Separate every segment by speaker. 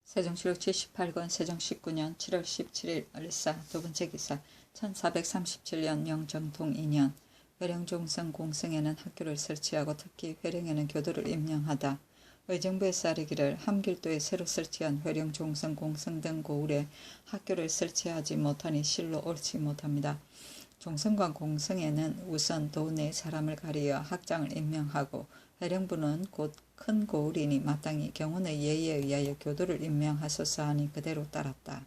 Speaker 1: 세종시록 78권 세종 19년 7월 17일 을사 두번째 기사 1437년 명정통 2년 회령종성 공성에는 학교를 설치하고 특히 회령에는 교도를 임명하다. 의정부에서 아뢰기를 함길도에 새로 설치한 회령종성 공성 등 고을에 학교를 설치하지 못하니 실로 옳지 못합니다. 종성과 공성에는 우선 도 내 사람을 가리어 학장을 임명하고 회령부는 곧 큰 고을이니 마땅히 경운의 예의에 의하여 교도를 임명하소서 하니 그대로 따랐다.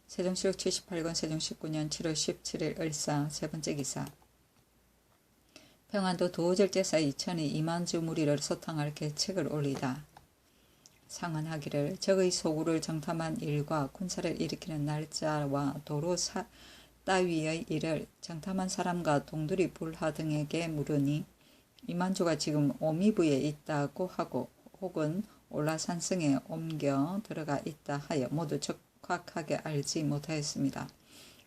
Speaker 1: 세종시록 78권 세종 19년 7월 17일 을사 세번째 기사 평안도 도오절제사 이천이 이만주 무리를 소탕할 계책을 올리다. 상언하기를 적의 소굴을 정탐한 일과 군사를 일으키는 날짜와 도로 따위의 일을 정탐한 사람과 동두리 불하 등에게 물으니 이만주가 지금 오미부에 있다고 하고 혹은 올라산성에 옮겨 들어가 있다 하여 모두 적확하게 알지 못하였습니다.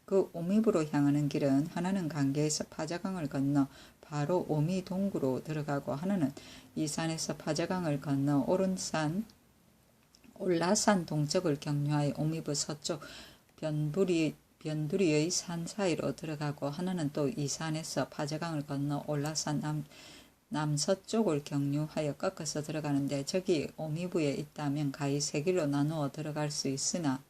Speaker 1: 그 오미부로 향하는 길은 하나는 강계에서 파자강을 건너 바로 오미동구로 들어가고 하나는 이산에서 파자강을 건너 올라산 동쪽을 경유하여 오미부 서쪽 변두리의 산 사이로 들어가고 하나는 또 이산에서 파자강을 건너 올라산 남서쪽을 경유하여 꺾어서 들어가는데 저기 오미부에 있다면 가히 세 길로 나누어 들어갈 수 있으나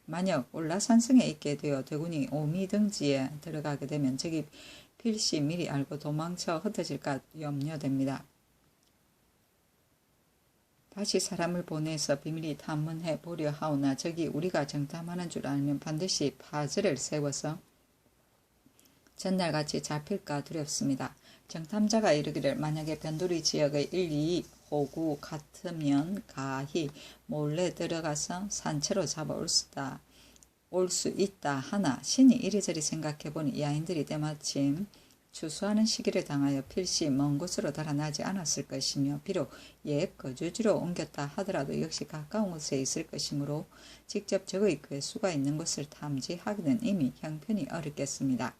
Speaker 1: 만약 올라산성에 있게 되어 대군이 오미등지에 들어가게 되면 저기 필시 미리 알고 도망쳐 흩어질까 염려됩니다. 다시 사람을 보내서 비밀히 탐문해 보려 하오나 저기 우리가 정탐하는 줄 알면 반드시 파즈를 세워서 전날같이 잡힐까 두렵습니다. 정탐자가 이르기를 만약에 변두리 지역의 1, 2 호구 같으면 가히 몰래 들어가서 산채로 잡아올 수 있다 하나 신이 이리저리 생각해보니 야인들이 때마침 추수하는 시기를 당하여 필시 먼 곳으로 달아나지 않았을 것이며 비록 옛 거주지로 옮겼다 하더라도 역시 가까운 곳에 있을 것이므로 직접 적의 괴수가 있는 곳을 탐지하기는 이미 형편이 어렵겠습니다.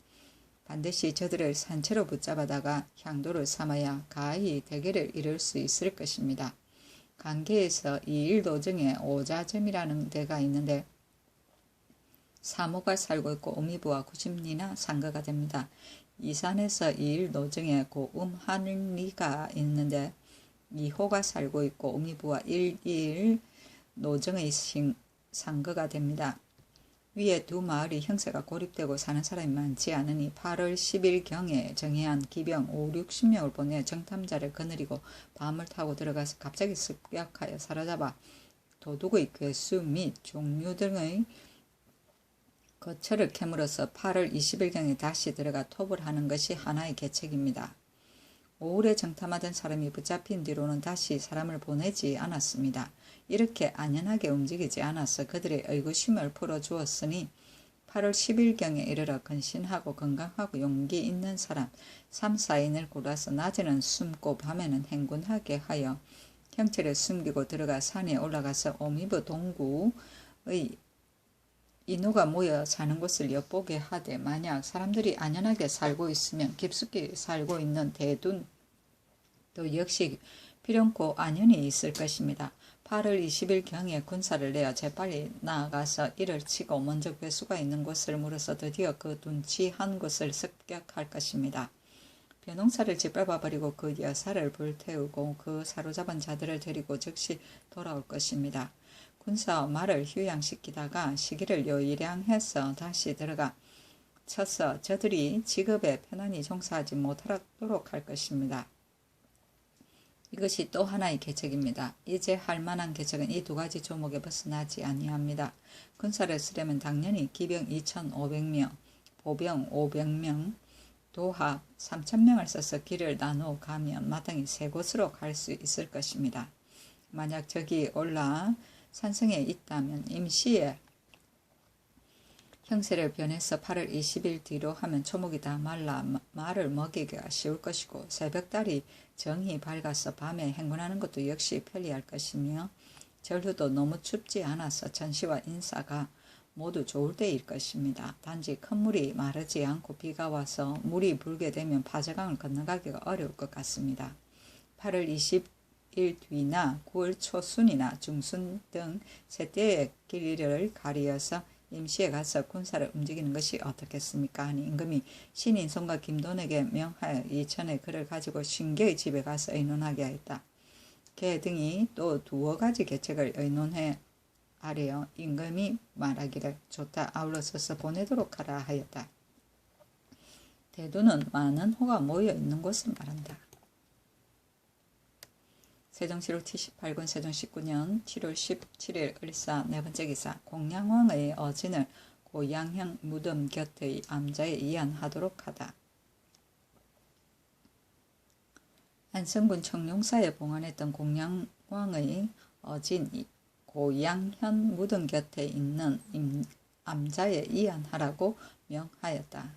Speaker 1: 반드시 저들을 산채로 붙잡아다가 향도를 삼아야 가히 대계를 이룰 수 있을 것입니다. 강계에서 이일도정에 오자점이라는 데가 있는데 사모가 살고 있고 오미부와 90리나 상거가 됩니다. 이산에서 이일노정에 고음한리가 있는데 이호가 살고 있고 오미부와 1일 노정의 상거가 됩니다. 위에 두 마을이 형세가 고립되고 사는 사람이 많지 않으니 8월 10일경에 정해한 기병 5, 60명을 보내 정탐자를 거느리고 밤을 타고 들어가서 갑자기 습격하여 사로잡아 도둑의 괴수 및 종류 등의 거처를 캐물어서 8월 20일경에 다시 들어가 톱을 하는 것이 하나의 계책입니다. 오후에 정탐하던 사람이 붙잡힌 뒤로는 다시 사람을 보내지 않았습니다. 이렇게 안연하게 움직이지 않아서 그들의 의구심을 풀어주었으니 8월 10일경에 이르러 근신하고 건강하고 용기 있는 사람 3, 4인을 골라서 낮에는 숨고 밤에는 행군하게 하여 형체를 숨기고 들어가 산에 올라가서 오미부 동구의 인후가 모여 사는 곳을 엿보게 하되 만약 사람들이 안연하게 살고 있으면 깊숙이 살고 있는 대둔도 역시 필연코 안연히 있을 것입니다. 8월 20일경에 군사를 내어 재빨리 나아가서 이를 치고 먼저 괴수가 있는 곳을 물어서 드디어 그 둔치한 곳을 습격할 것입니다. 벼농사를 짓밟아버리고 그 여사를 불태우고 그 사로잡은 자들을 데리고 즉시 돌아올 것입니다. 군사와 말을 휴양시키다가 시기를 요일양해서 다시 들어가 쳐서 저들이 직업에 편안히 종사하지 못하도록 할 것입니다. 이것이 또 하나의 계책입니다. 이제 할 만한 계책은 이 두 가지 조목에 벗어나지 아니합니다. 군사를 쓰려면 당연히 기병 2,500명, 보병 500명, 도합 3,000명을 써서 길을 나누어 가면 마땅히 세 곳으로 갈 수 있을 것입니다. 만약 저기 올라 산성에 있다면 임시에 형세를 변해서 8월 20일 뒤로 하면 초목이 다 말라 말을 먹이기가 쉬울 것이고 새벽달이 정히 밝아서 밤에 행군하는 것도 역시 편리할 것이며 전후도 너무 춥지 않아서 전시와 인사가 모두 좋을 때일 것입니다. 단지 큰 물이 마르지 않고 비가 와서 물이 불게 되면 파자강을 건너가기가 어려울 것 같습니다. 8월 9일 뒤나 9월 초순이나 중순 등 세때의 길이를 가리어서 임시에 가서 군사를 움직이는 것이 어떻겠습니까? 하니 임금이 신인손과 김돈에게 명하여 이천에 그를 가지고 신계의 집에 가서 의논하게 하였다. 개 등이 또 두어 가지 계책을 의논해 아래요. 임금이 말하기를 좋다. 아울러서서 보내도록 하라 하였다. 대두는 많은 호가 모여 있는 곳을 말한다. 세종실록 78권 세종 19년 7월 17일 을사 네 번째 기사 공양왕의 어진을 고양형 무덤 곁의 암자에 이안하도록 하다. 안성군 청룡사에 봉안했던 공양왕의 어진 고양현 무덤 곁에 있는 암자에 이안하라고 명하였다.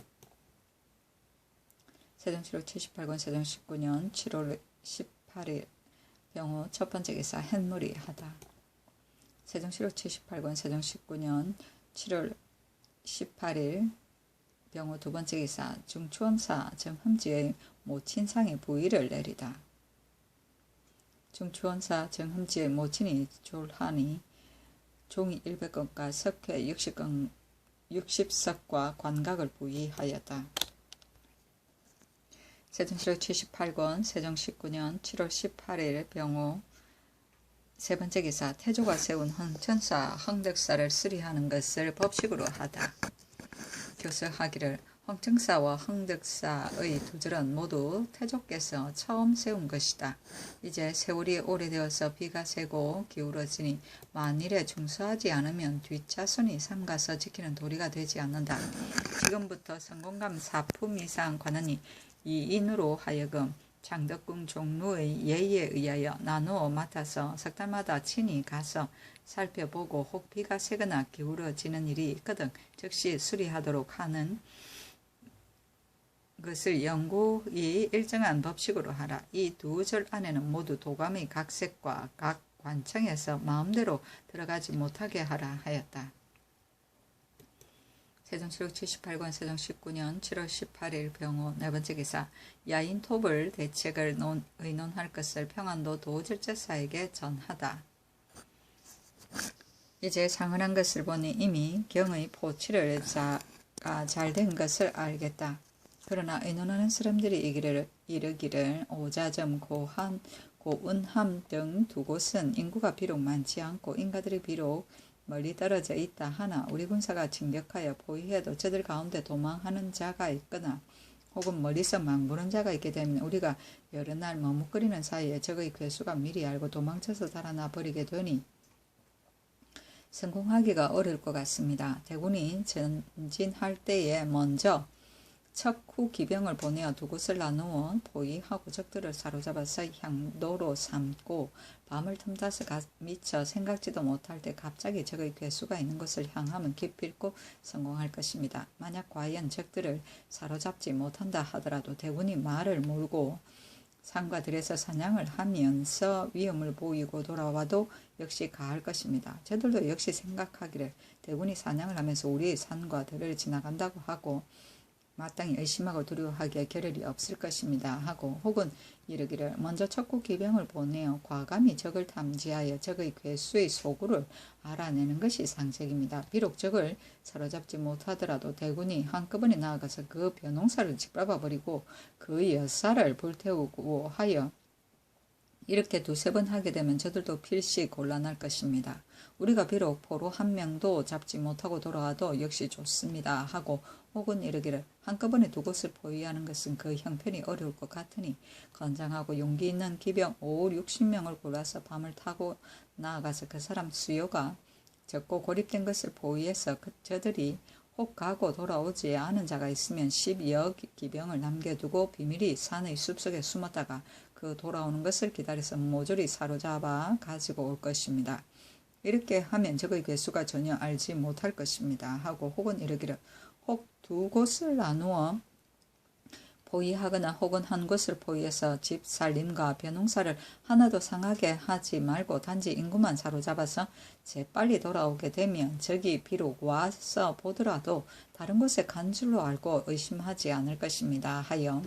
Speaker 1: 세종실록 78권 세종 19년 7월 18일 병호 첫 번째 기사 hen물이 하다. 세종실록 78권 세종 19년 7월 18일 병호 두 번째 기사 중추원사 정흠지의 모친상의 부의를 내리다. 중추원사 정흠지의 모친이 졸하니 종이 100건과 석회 60석과 관각을 부의하였다. 세종실록 78권 세종 19년 7월 18일 병호 세 번째 기사 태조가 세운 흥천사 흥덕사를 수리하는 것을 법식으로 하다. 교서하기를 흥청사와 흥덕사의 두 절은 모두 태조께서 처음 세운 것이다. 이제 세월이 오래되어서 비가 새고 기울어지니 만일에 중수하지 않으면 뒷자손이 삼가서 지키는 도리가 되지 않는다. 지금부터 성공감 4품 이상 관원이 이인으로 하여금 장덕궁 종루의 예의에 의하여 나누어 맡아서 석 달마다 친히 가서 살펴보고 혹 비가 새거나 기울어지는 일이 있거든 즉시 수리하도록 하는 것을 영구히 일정한 법식으로 하라. 이 두 절 안에는 모두 도감의 각색과 각 관청에서 마음대로 들어가지 못하게 하라 하였다. 세종실록 78권 세종 19년 7월 18일 병호 네 번째 기사 야인톱을 대책을 의논할 것을 평안도 도절제사에게 전하다. 이제 상언한 것을 보니 이미 경의 포치를 잘된 것을 알겠다. 그러나 의논하는 사람들이 이르기를 오자점, 고한, 고은함 등 두 곳은 인구가 비록 많지 않고 인가들이 비록 멀리 떨어져 있다 하나 우리 군사가 진격하여 포위해도 저들 가운데 도망하는 자가 있거나 혹은 멀리서 망부는 자가 있게 되면 우리가 여러 날 머뭇거리는 사이에 적의 괴수가 미리 알고 도망쳐서 달아나 버리게 되니 성공하기가 어려울 것 같습니다. 대군이 전진할 때에 먼저 척후 기병을 보내어 두 곳을 나누어 포위하고 적들을 사로잡아서 향도로 삼고 밤을 틈타서 미처 생각지도 못할 때 갑자기 적의 괴수가 있는 곳을 향하면 기필코 성공할 것입니다. 만약 과연 적들을 사로잡지 못한다 하더라도 대군이 말을 몰고 산과 들에서 사냥을 하면서 위험을 보이고 돌아와도 역시 가할 것입니다. 저들도 역시 생각하기를 대군이 사냥을 하면서 우리의 산과 들을 지나간다고 하고 마땅히 의심하고 두려워하기에 겨를이 없을 것입니다 하고 혹은 이르기를 먼저 척후 기병을 보내어 과감히 적을 탐지하여 적의 괴수의 소굴을 알아내는 것이 상책입니다. 비록 적을 사로잡지 못하더라도 대군이 한꺼번에 나아가서 그 벼농사를 짓밟아버리고 그 여사를 불태우고 하여 이렇게 두세 번 하게 되면 저들도 필시 곤란할 것입니다. 우리가 비록 포로 한 명도 잡지 못하고 돌아와도 역시 좋습니다 하고 혹은 이르기를 한꺼번에 두 곳을 포위하는 것은 그 형편이 어려울 것 같으니 건장하고 용기 있는 기병 5, 60명을 골라서 밤을 타고 나아가서 그 사람 수요가 적고 고립된 것을 포위해서 저들이 혹 가고 돌아오지 않은 자가 있으면 10여 기병을 남겨두고 비밀히 산의 숲속에 숨었다가 그 돌아오는 것을 기다려서 모조리 사로잡아 가지고 올 것입니다. 이렇게 하면 적의 괴수가 전혀 알지 못할 것입니다 하고 혹은 이르기를 혹 두 곳을 나누어 포위하거나 혹은 한 곳을 포위해서 집 살림과 벼농사를 하나도 상하게 하지 말고 단지 인구만 사로잡아서 재빨리 돌아오게 되면 적이 비록 와서 보더라도 다른 곳에 간 줄로 알고 의심하지 않을 것입니다 하여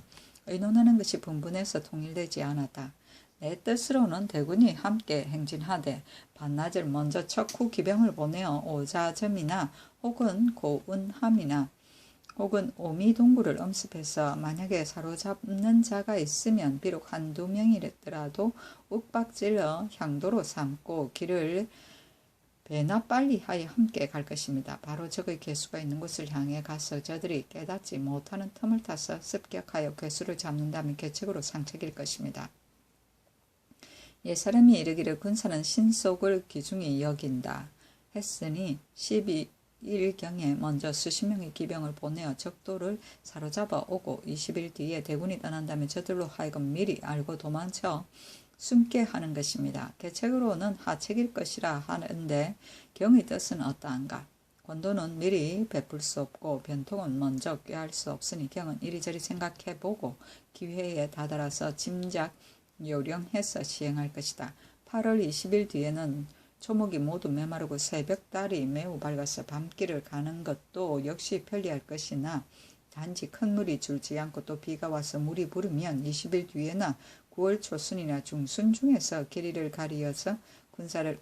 Speaker 1: 의논하는 것이 분분해서 통일되지 않았다. 내 뜻으로는 대군이 함께 행진하되 반나절 먼저 척후 기병을 보내어 오자점이나 혹은 고운함이나 혹은 오미동구를 엄습해서 만약에 사로잡는 자가 있으면 비록 한두 명이랬더라도 윽박질러 향도로 삼고 길을 배나 빨리 하여 함께 갈 것입니다. 바로 적의 괴수가 있는 곳을 향해 가서 저들이 깨닫지 못하는 틈을 타서 습격하여 괴수를 잡는다면 계책으로 상책일 것입니다. 옛사람이 이르기를 군사는 신속을 귀중히 여긴다 했으니 12일경에 먼저 수십 명의 기병을 보내어 적도를 사로잡아 오고 20일 뒤에 대군이 떠난다면 저들로 하여금 미리 알고 도망쳐 숨게 하는 것입니다. 계책으로는 하책일 것이라 하는데 경의 뜻은 어떠한가? 권도는 미리 베풀 수 없고 변통은 먼저 꾀할 수 없으니 경은 이리저리 생각해보고 기회에 다다라서 짐작 요령해서 시행할 것이다. 8월 20일 뒤에는 초목이 모두 메마르고 새벽달이 매우 밝아서 밤길을 가는 것도 역시 편리할 것이나 단지 큰 물이 줄지 않고 또 비가 와서 물이 부르면 20일 뒤에나 9월 초순이나 중순 중에서 길이를 가리어서 군사를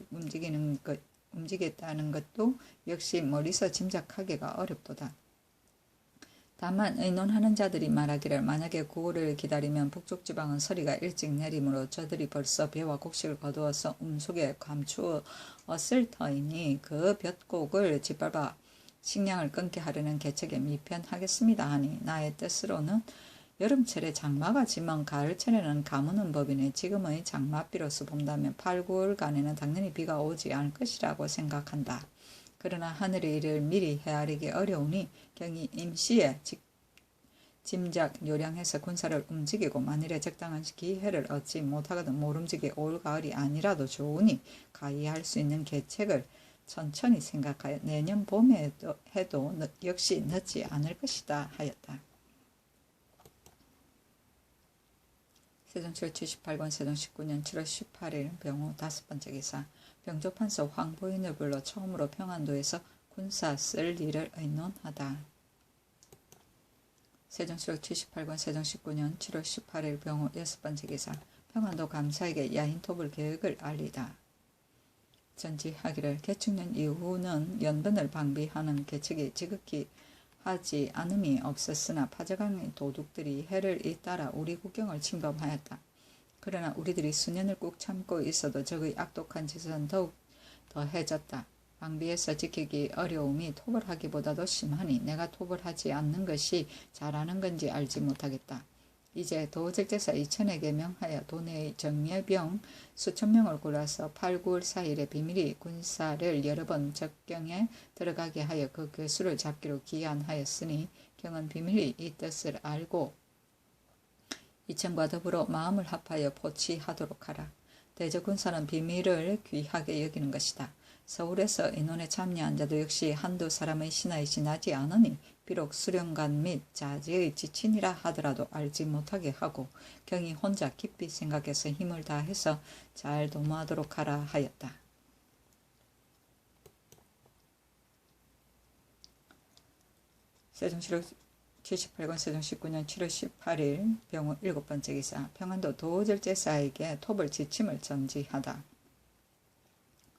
Speaker 1: 움직이겠다는 것도 역시 멀리서 짐작하기가 어렵도다. 다만 의논하는 자들이 말하기를 만약에 9월을 기다리면 북쪽 지방은 서리가 일찍 내리므로 저들이 벌써 배와 곡식을 거두어서 속에 감추었을 터이니 그 볕곡을 짓밟아 식량을 끊게 하려는 계책에 미편하겠습니다 하니 나의 뜻으로는 여름철에 장마가 지면 가을철에는 가무는 법이니 지금의 장마비로서 본다면 8, 9월간에는 당연히 비가 오지 않을 것이라고 생각한다. 그러나 하늘의 일을 미리 헤아리기 어려우니 경이 임시에 짐작 요량해서 군사를 움직이고 만일에 적당한 기회를 얻지 못하거든 모름지기 올 가을이 아니라도 좋으니 가이할 수 있는 계책을 천천히 생각하여 내년 봄에 해도 역시 늦지 않을 것이다 하였다. 세종실 78권 세종 19년 7월 18일 병호 5번째 기사 병조판서 황보인을 불러 처음으로 평안도에서 군사 쓸 일을 의논하다. 세종실 78권 세종 19년 7월 18일 병호 6번째 기사 평안도 감사에게 야인토불 계획을 알리다. 전지하기를 개축년 이후는 연변을 방비하는 계책이 지극히 하지 않음이 없었으나 파저강의 도둑들이 해를 잇따라 우리 국경을 침범하였다. 그러나 우리들이 수년을 꾹 참고 있어도 적의 악독한 짓은 더욱 더해졌다. 방비해서 지키기 어려움이 토벌하기보다도 심하니 내가 토벌하지 않는 것이 잘하는 건지 알지 못하겠다. 이제 도절제사 2천에게 명하여 도내의 정예병 수천 명을 골라서 8, 9월 4일에 비밀히 군사를 여러 번 적경에 들어가게 하여 그 괴수를 잡기로 기한하였으니 경은 비밀히 이 뜻을 알고 이천과 더불어 마음을 합하여 포치하도록 하라. 대적군사는 비밀을 귀하게 여기는 것이다. 서울에서 인원에 참여한 자도 역시 한두 사람의 신하이지 나지 않으니 비록 수령관 및 자제의 지친이라 하더라도 알지 못하게 하고 경이 혼자 깊이 생각해서 힘을 다해서 잘 도모하도록 하라 하였다. 세종실록 78권 세종 19년 7월 18일 병호 7번째 기사 평안도 도절제사에게 톱을 지침을 전지하다.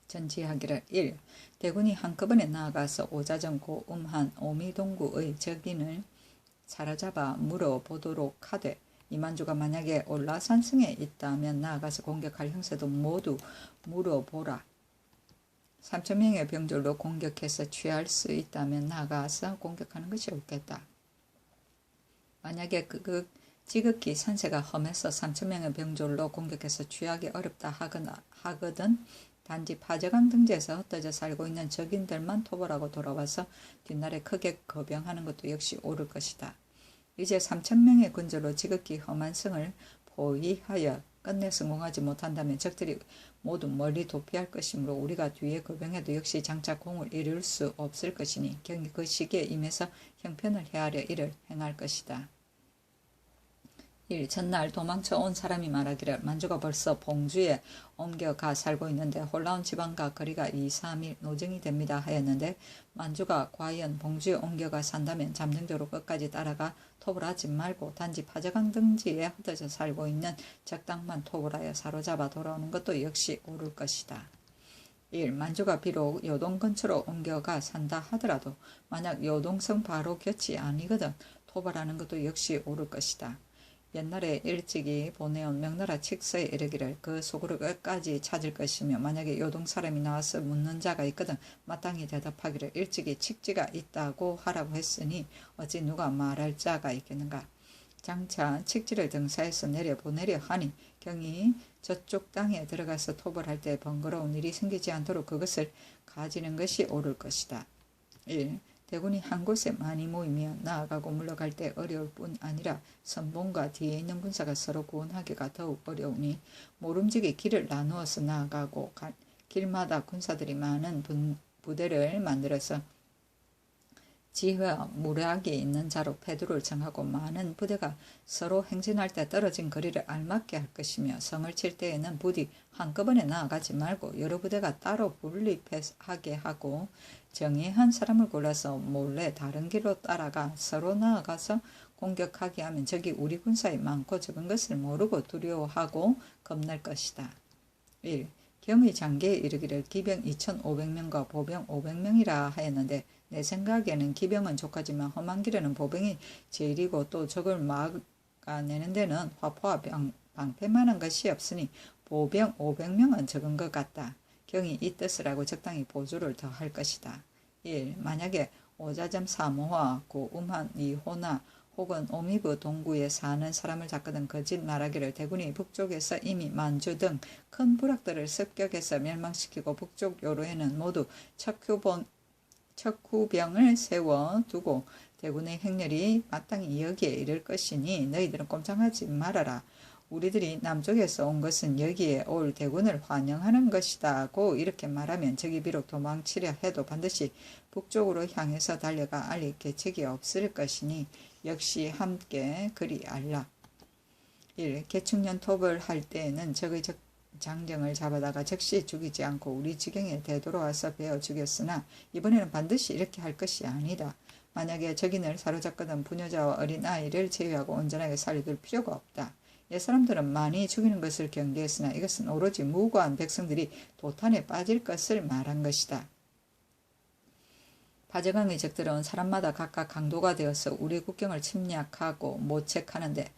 Speaker 1: 전지하기를 1. 대군이 한꺼번에 나아가서 오자정 고음한 오미동구의 적인을 사로잡아 물어보도록 하되 이만주가 만약에 올라산성에 있다면 나아가서 공격할 형세도 모두 물어보라. 3,000명의 병졸로 공격해서 취할 수 있다면 나아가서 공격하는 것이 옳겠다. 만약에 지극히 산세가 험해서 3,000명의 병졸로 공격해서 취하기 어렵다 하거든 단지 파저강 등지에서 흩어져 살고 있는 적인들만 토벌하고 돌아와서 뒷날에 크게 거병하는 것도 역시 옳을 것이다. 이제 3,000명의 군졸로 지극히 험한 성을 포위하여 끝내 성공하지 못한다면 적들이 모두 멀리 도피할 것이므로 우리가 뒤에 거병해도 역시 장차 공을 이룰 수 없을 것이니 경히 그 시기에 임해서 형편을 헤아려 이를 행할 것이다. 전날 도망쳐 온 사람이 말하기를 만주가 벌써 봉주에 옮겨가 살고 있는데 홀라운 지방과 거리가 2, 3일 노정이 됩니다 하였는데 만주가 과연 봉주에 옮겨가 산다면 잠정적으로 끝까지 따라가 톱을 하지 말고 단지 파저강 등지에 흩어져 살고 있는 적당만 톱을 하여 사로잡아 돌아오는 것도 역시 옳을 것이다. 1. 만주가 비록 요동 근처로 옮겨가 산다 하더라도 만약 요동성 바로 곁이 아니거든 토벌하는 것도 역시 옳을 것이다. 옛날에 일찍이 보내온 명나라 칙서에 이르기를 그 속으로 끝까지 찾을 것이며 만약에 요동 사람이 나와서 묻는 자가 있거든 마땅히 대답하기를 일찍이 칙지가 있다고 하라고 했으니 어찌 누가 말할 자가 있겠는가. 장차 칙지를 등사해서 내려보내려 하니 경히 저쪽 땅에 들어가서 토벌할 때 번거로운 일이 생기지 않도록 그것을 가지는 것이 옳을 것이다. 1. 대군이 한 곳에 많이 모이며 나아가고 물러갈 때 어려울 뿐 아니라 선봉과 뒤에 있는 군사가 서로 구원하기가 더욱 어려우니 모름지기 길을 나누어서 나아가고 길마다 군사들이 많은 부대를 만들어서 지휘와 무략이 있는 자로 패두를 정하고 많은 부대가 서로 행진할 때 떨어진 거리를 알맞게 할 것이며 성을 칠 때에는 부디 한꺼번에 나아가지 말고 여러 부대가 따로 분립하게 하고 정예한 사람을 골라서 몰래 다른 길로 따라가 서로 나아가서 공격하게 하면 적이 우리 군사에 많고 적은 것을 모르고 두려워하고 겁날 것이다. 1. 경의 장계에 이르기를 기병 2,500명과 보병 500명이라 하였는데 내 생각에는 기병은 족하지만 험한 길에는 보병이 제일이고 또 적을 막아내는 데는 화포와 방패만한 것이 없으니 보병 500명은 적은 것 같다. 경이 이 뜻을 하고 적당히 보조를 더할 것이다. 1. 만약에 오자점 3호와 고음한 2호나 혹은 오미부 동구에 사는 사람을 잡거든 거짓 말하기를 대군이 북쪽에서 이미 만주 등 큰 부락들을 습격해서 멸망시키고 북쪽 요로에는 모두 척후병을 세워두고 대군의 행렬이 마땅히 여기에 이를 것이니 너희들은 꼼짝하지 말아라. 우리들이 남쪽에서 온 것은 여기에 올 대군을 환영하는 것이다고 이렇게 말하면 적이 비록 도망치려 해도 반드시 북쪽으로 향해서 달려가 알릴 계책이 없을 것이니 역시 함께 그리 알라. 1. 개축년 톱을 할 때에는 적의 장정을 잡아다가 즉시 죽이지 않고 우리 지경에 되돌아와서 베어 죽였으나 이번에는 반드시 이렇게 할 것이 아니다. 만약에 적인을 사로잡거든 부녀자와 어린아이를 제외하고 온전하게 살려둘 필요가 없다. 옛사람들은 많이 죽이는 것을 경계했으나 이것은 오로지 무고한 백성들이 도탄에 빠질 것을 말한 것이다. 파저강의 적들은 사람마다 각각 강도가 되어서 우리 국경을 침략하고 모책하는데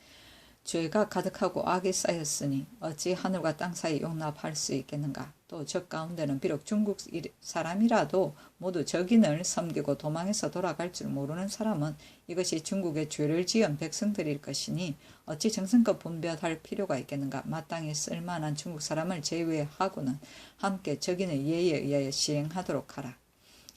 Speaker 1: 죄가 가득하고 악이 쌓였으니 어찌 하늘과 땅 사이 용납할 수 있겠는가. 또 적 가운데는 비록 중국 사람이라도 모두 적인을 섬기고 도망해서 돌아갈 줄 모르는 사람은 이것이 중국의 죄를 지은 백성들일 것이니 어찌 정성껏 분별할 필요가 있겠는가. 마땅히 쓸만한 중국 사람을 제외하고는 함께 적인의 예에 의하여 시행하도록 하라.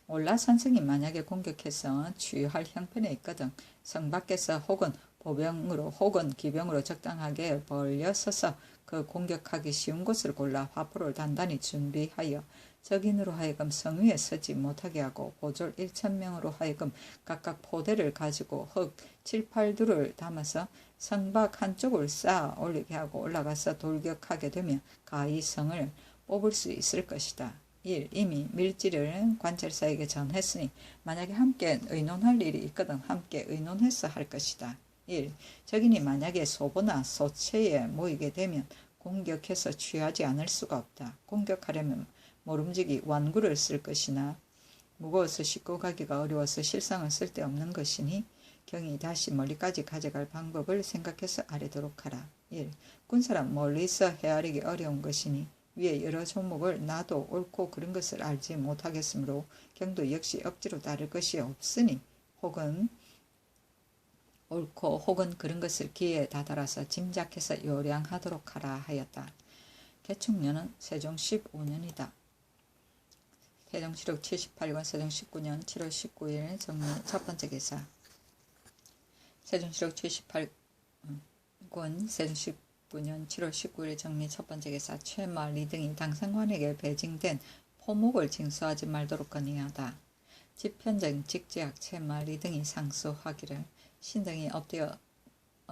Speaker 1: 올라산성이 만약에 공격해서 취할 형편에 있거든 성 밖에서 혹은 보병으로 혹은 기병으로 적당하게 벌려서서 그 공격하기 쉬운 곳을 골라 화포를 단단히 준비하여 적인으로 하여금 성 위에 서지 못하게 하고 보졸 1,000명으로 하여금 각각 포대를 가지고 흙 7, 8두를 담아서 성밖 한쪽을 쌓아 올리게 하고 올라가서 돌격하게 되면 가히 성을 뽑을 수 있을 것이다. 1. 이미 밀지를 관찰사에게 전했으니 만약에 함께 의논할 일이 있거든 함께 의논해서 할 것이다. 1. 적인이 만약에 소보나 소체에 모이게 되면 공격해서 취하지 않을 수가 없다. 공격하려면 모름지기 완구를 쓸 것이나 무거워서 싣고 가기가 어려워서 실상은 쓸데없는 것이니 경이 다시 멀리까지 가져갈 방법을 생각해서 아뢰도록 하라. 1. 군사란 멀리서 헤아리기 어려운 것이니 위에 여러 조목을 놔도 옳고 그른 것을 알지 못하겠으므로 경도 역시 억지로 따를 것이 없으니 혹은 옳고 혹은 그런 것을 기회에 다다라서 짐작해서 요량하도록 하라 하였다. 개축년은 세종 15년이다. 세종시록 78권 세종 19년 7월 19일 정리 첫 번째 기사. 세종시록 78권 세종 19년 7월 19일 정리 첫 번째 기사. 최마 리등이 당상관에게 배징된 포목을 징수하지 말도록 건의하다. 집현정 직제학 최마 리등이 상소하기를 신등이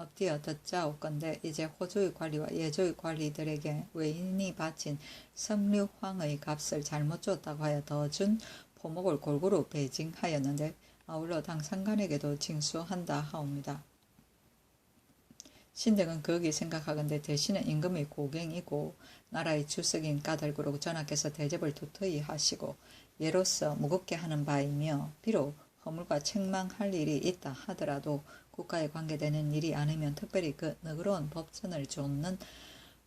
Speaker 1: 엎드려 듣자옵건대 이제 호주의 관리와 예조의 관리들에게 외인이 바친 성류황의 값을 잘못 줬다고 하여 더 준 포목을 골고루 배징하였는데 아울러 당상관에게도 징수한다 하옵니다. 신등은 거기 생각하건대 대신은 임금의 고갱이고 나라의 주석인 까닭으로 전하께서 대접을 두터이 하시고 예로서 무겁게 하는 바이며 비록 허물과 책망할 일이 있다 하더라도 국가에 관계되는 일이 아니면 특별히 그 너그러운 법전을 좇는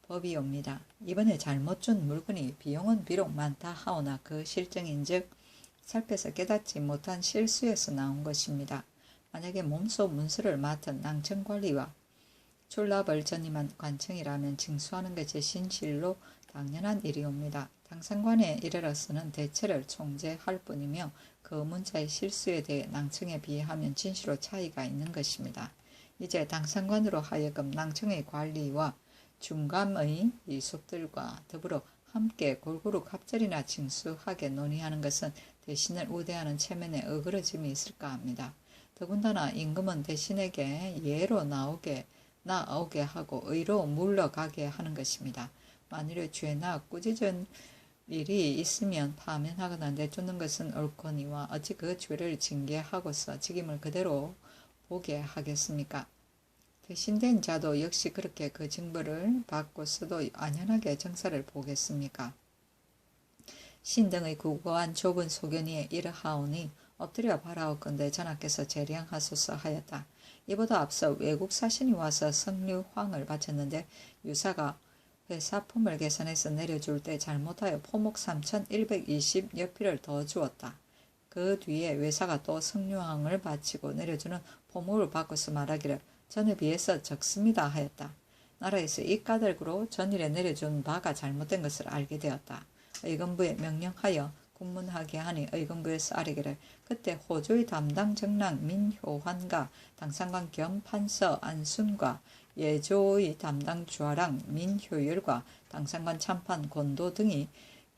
Speaker 1: 법이옵니다. 이번에 잘못 준 물건이 비용은 비록 많다 하오나 그 실정인즉 살펴서 깨닫지 못한 실수에서 나온 것입니다. 만약에 몸소 문서를 맡은 낭청관리와 출납을 전임한 관청이라면 징수하는 것이 신실로 당연한 일이옵니다. 당상관에 이르러서는 대체를 총재할 뿐이며 그 문자의 실수에 대해 낭청에 비하면 진실로 차이가 있는 것입니다. 이제 당상관으로 하여금 낭청의 관리와 중감의 이속들과 더불어 함께 골고루 갑절이나 징수하게 논의하는 것은 대신을 우대하는 체면에 어그러짐이 있을까 합니다. 더군다나 임금은 대신에게 예로 나오게 하고 의로 물러가게 하는 것입니다. 만일에 죄나 꾸짖은 일이 있으면 파면하거나 내쫓는 것은 옳거니와 어찌 그 죄를 징계하고서 직임을 그대로 보게 하겠습니까? 대신된 자도 역시 그렇게 그 징벌을 받고서도 안연하게 정사를 보겠습니까? 신등의 구고한 좁은 소견이에 이르하오니 엎드려 바라옵건대 전하께서 재량하소서 하였다. 이보다 앞서 외국 사신이 와서 성류황을 바쳤는데 유사가 회사품을 계산해서 내려줄 때 잘못하여 포목 3,120여피를 더 주었다. 그 뒤에 외사가 또 성류황을 바치고 내려주는 포목을 바꿔서 말하기를 전에 비해서 적습니다 하였다. 나라에서 이 까닭으로 전일에 내려준 바가 잘못된 것을 알게 되었다. 의금부에 명령하여 군문하게 하니 의금부에서 아뢰기를 그때 호주의 담당 정랑 민효환과 당상관 겸 판서 안순과 예조의 담당 주하랑 민효열과 당상관 참판 권도 등이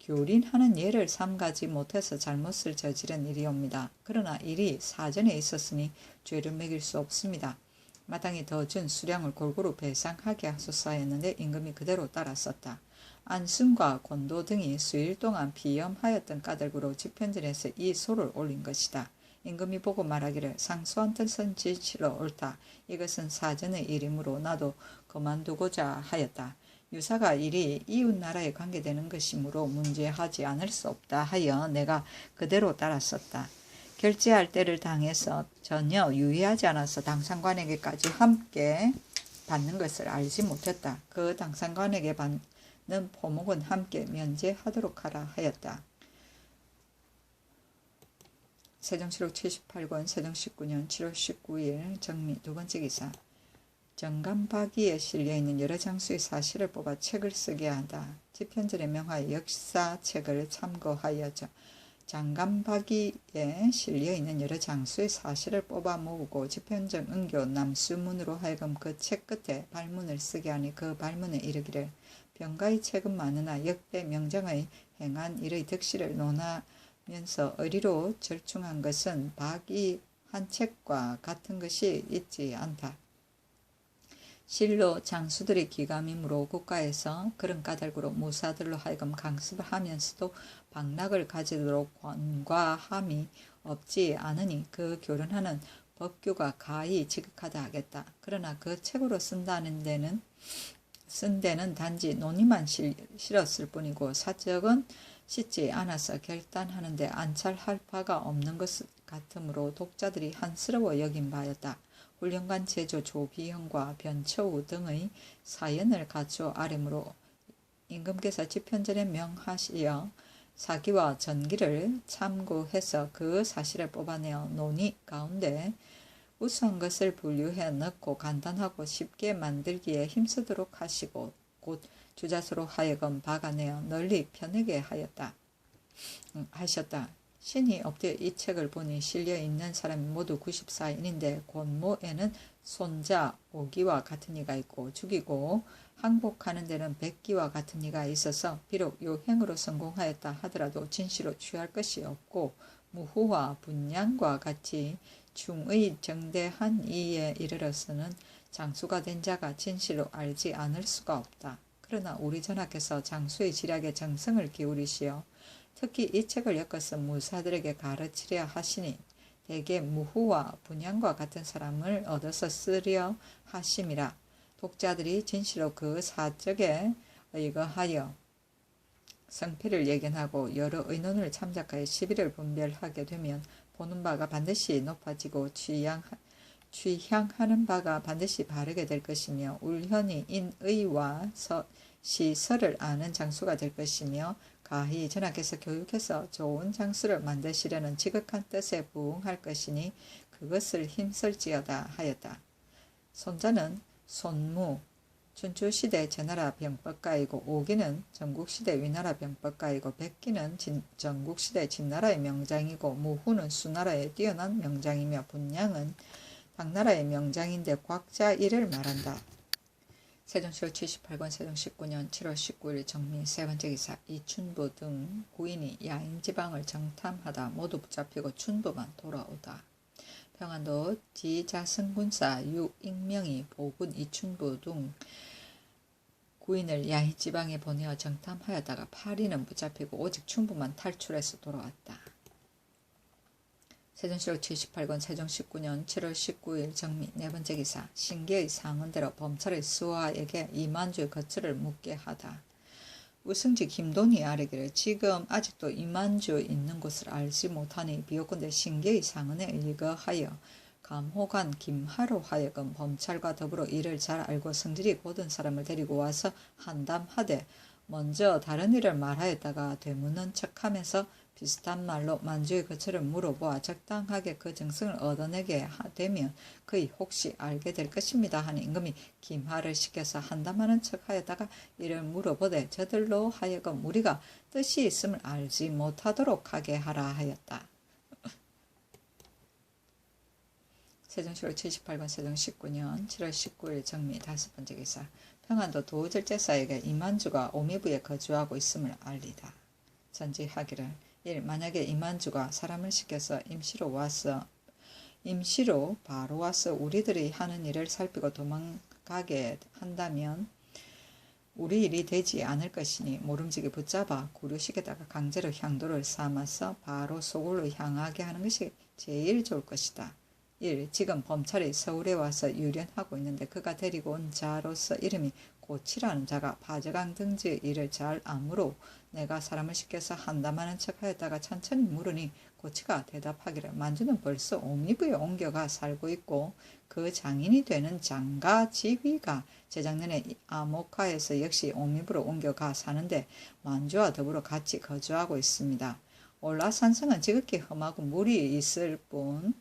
Speaker 1: 교린하는 예를 삼가지 못해서 잘못을 저지른 일이옵니다. 그러나 일이 사전에 있었으니 죄를 매길 수 없습니다. 마땅히 더 준 수량을 골고루 배상하게 하소서 하였는데 임금이 그대로 따랐었다. 안순과 권도 등이 수일 동안 비염하였던 까닭으로 집현전에서 이 소를 올린 것이다. 임금이 보고 말하기를 상소한 뜻은 진실로 옳다. 이것은 사전의 일이므로 나도 그만두고자 하였다. 유사가 일이 이웃나라에 관계되는 것이므로 문제하지 않을 수 없다 하여 내가 그대로 따랐었다. 결제할 때를 당해서 전혀 유의하지 않아서 당상관에게까지 함께 받는 것을 알지 못했다. 그 당상관에게 받는 포목은 함께 면제하도록 하라 하였다. 세종실록 78권 세종 19년 7월 19일 정미 두 번째 기사. 정감박이에 실려있는 여러 장수의 사실을 뽑아 책을 쓰게 하다. 집현전에 명하여 역사책을 참고하여져 장감박이에 실려있는 여러 장수의 사실을 뽑아 모으고 집현전 은교 남수문으로 하여금 그 책 끝에 발문을 쓰게 하니 그 발문에 이르기를 병가의 책은 많으나 역대 명장의 행한 일의 득실을 논하면서 의리로 절충한 것은 박이 한 책과 같은 것이 있지 않다. 실로 장수들의 기감이므로 국가에서 그런 까닭으로 무사들로 하여금 강습을 하면서도 박락을 가지도록 권과함이 없지 않으니 그 교련하는 법규가 가히 지극하다 하겠다. 그러나 그 책으로 쓴 데는 단지 논의만 실었을 뿐이고 사적은 씻지 않아서 결단하는데 안찰할 바가 없는 것 같으므로 독자들이 한스러워 여긴 바였다. 훈련관 제조 조비형과 변처우 등의 사연을 갖추어 아뢰므로 임금께서 집현전에 명하시어 사기와 전기를 참고해서 그 사실을 뽑아내어 논의 가운데 우수한 것을 분류해 넣고 간단하고 쉽게 만들기에 힘쓰도록 하시고 곧 주자수로 하여금 박아내어 널리 펴내게 하셨다. 신이 엎드려 이 책을 보니 실려있는 사람이 모두 94인인데 권모에는 손자 5기와 같은 이가 있고 죽이고 항복하는 데는 100기와 같은 이가 있어서 비록 요행으로 성공하였다 하더라도 진시로 취할 것이 없고 무후와 분양과 같이 중의 정대한 이에 이르러서는 장수가 된 자가 진실로 알지 않을 수가 없다. 그러나 우리 전하께서 장수의 지략에 정성을 기울이시어 특히 이 책을 엮어서 무사들에게 가르치려 하시니 대개 무후와 분양과 같은 사람을 얻어서 쓰려 하심이라. 독자들이 진실로 그 사적에 의거하여 성필을 예견하고 여러 의논을 참작하여 시비를 분별하게 되면 보는 바가 반드시 높아지고 취향하는 바가 반드시 바르게 될 것이며 울현이 인의와 시설을 아는 장수가 될 것이며 가히 전하께서 교육해서 좋은 장수를 만드시려는 지극한 뜻에 부응할 것이니 그것을 힘쓸지어다 하였다. 손자는 손무, 춘추시대 제나라 병법가이고 오기는 전국시대 위나라 병법가이고 백기는 전국시대 진나라의 명장이고 무후는 수나라의 뛰어난 명장이며 분양은 당나라의 명장인데 곽자 이를 말한다. 세종시로 78권 세종 19년 7월 19일 정미 세 번째 기사 이춘부 등 구인이 야인지방을 정탐하다 모두 붙잡히고 춘부만 돌아오다. 평안도 지자승군사 유익명이 보군 이춘부 등 구인을 야인지방에 보내어 정탐하였다가 8인은 붙잡히고 오직 춘부만 탈출해서 돌아왔다. 세종시로 78권 세종 19년 7월 19일 정미 네 번째 기사 신계의 상언대로 범찰의 수하에게 이만주의 거처를 묻게 하다. 우승지 김돈이 아뢰기를 지금 아직도 이만주 있는 곳을 알지 못하니 비오건대 신계의 상언에 의거하여 감호관 김하로 하여금 범찰과 더불어 이를 잘 알고 성질이 곧은 사람을 데리고 와서 한담하되 먼저 다른 일을 말하였다가 되묻는 척하면서 비슷한 말로 만주의 거처를 물어보아 적당하게 그 정성을 얻어내게 되면 그의 혹시 알게 될 것입니다 하니 임금이 김하를 시켜서 한담하는 척하였다가 이를 물어보되 저들로 하여금 우리가 뜻이 있음을 알지 못하도록 하게 하라 하였다. 세종시로 78권 세종 19년 7월 19일 정미 다섯 번째 기사 평안도 도절제사에게 이만주가 오미부에 거주하고 있음을 알리다. 전지하기를 1. 만약에 이만주가 사람을 시켜서 임시로 바로 와서 우리들이 하는 일을 살피고 도망가게 한다면 우리 일이 되지 않을 것이니 모름지기 붙잡아 구류식에다가 강제로 향도를 삼아서 바로 소굴로 향하게 하는 것이 제일 좋을 것이다. 1. 지금 범찰이 서울에 와서 유련하고 있는데 그가 데리고 온 자로서 이름이 고치라는 자가 바저강 등지의 일을 잘 아므로 내가 사람을 시켜서 한담하는 척하였다가 천천히 물으니 고치가 대답하기를 만주는 벌써 옴니부에 옮겨가 살고 있고 그 장인이 되는 장가 지휘가 재작년에 아모카에서 역시 옴니부로 옮겨가 사는데 만주와 더불어 같이 거주하고 있습니다. 올라산성은 지극히 험하고 물이 있을 뿐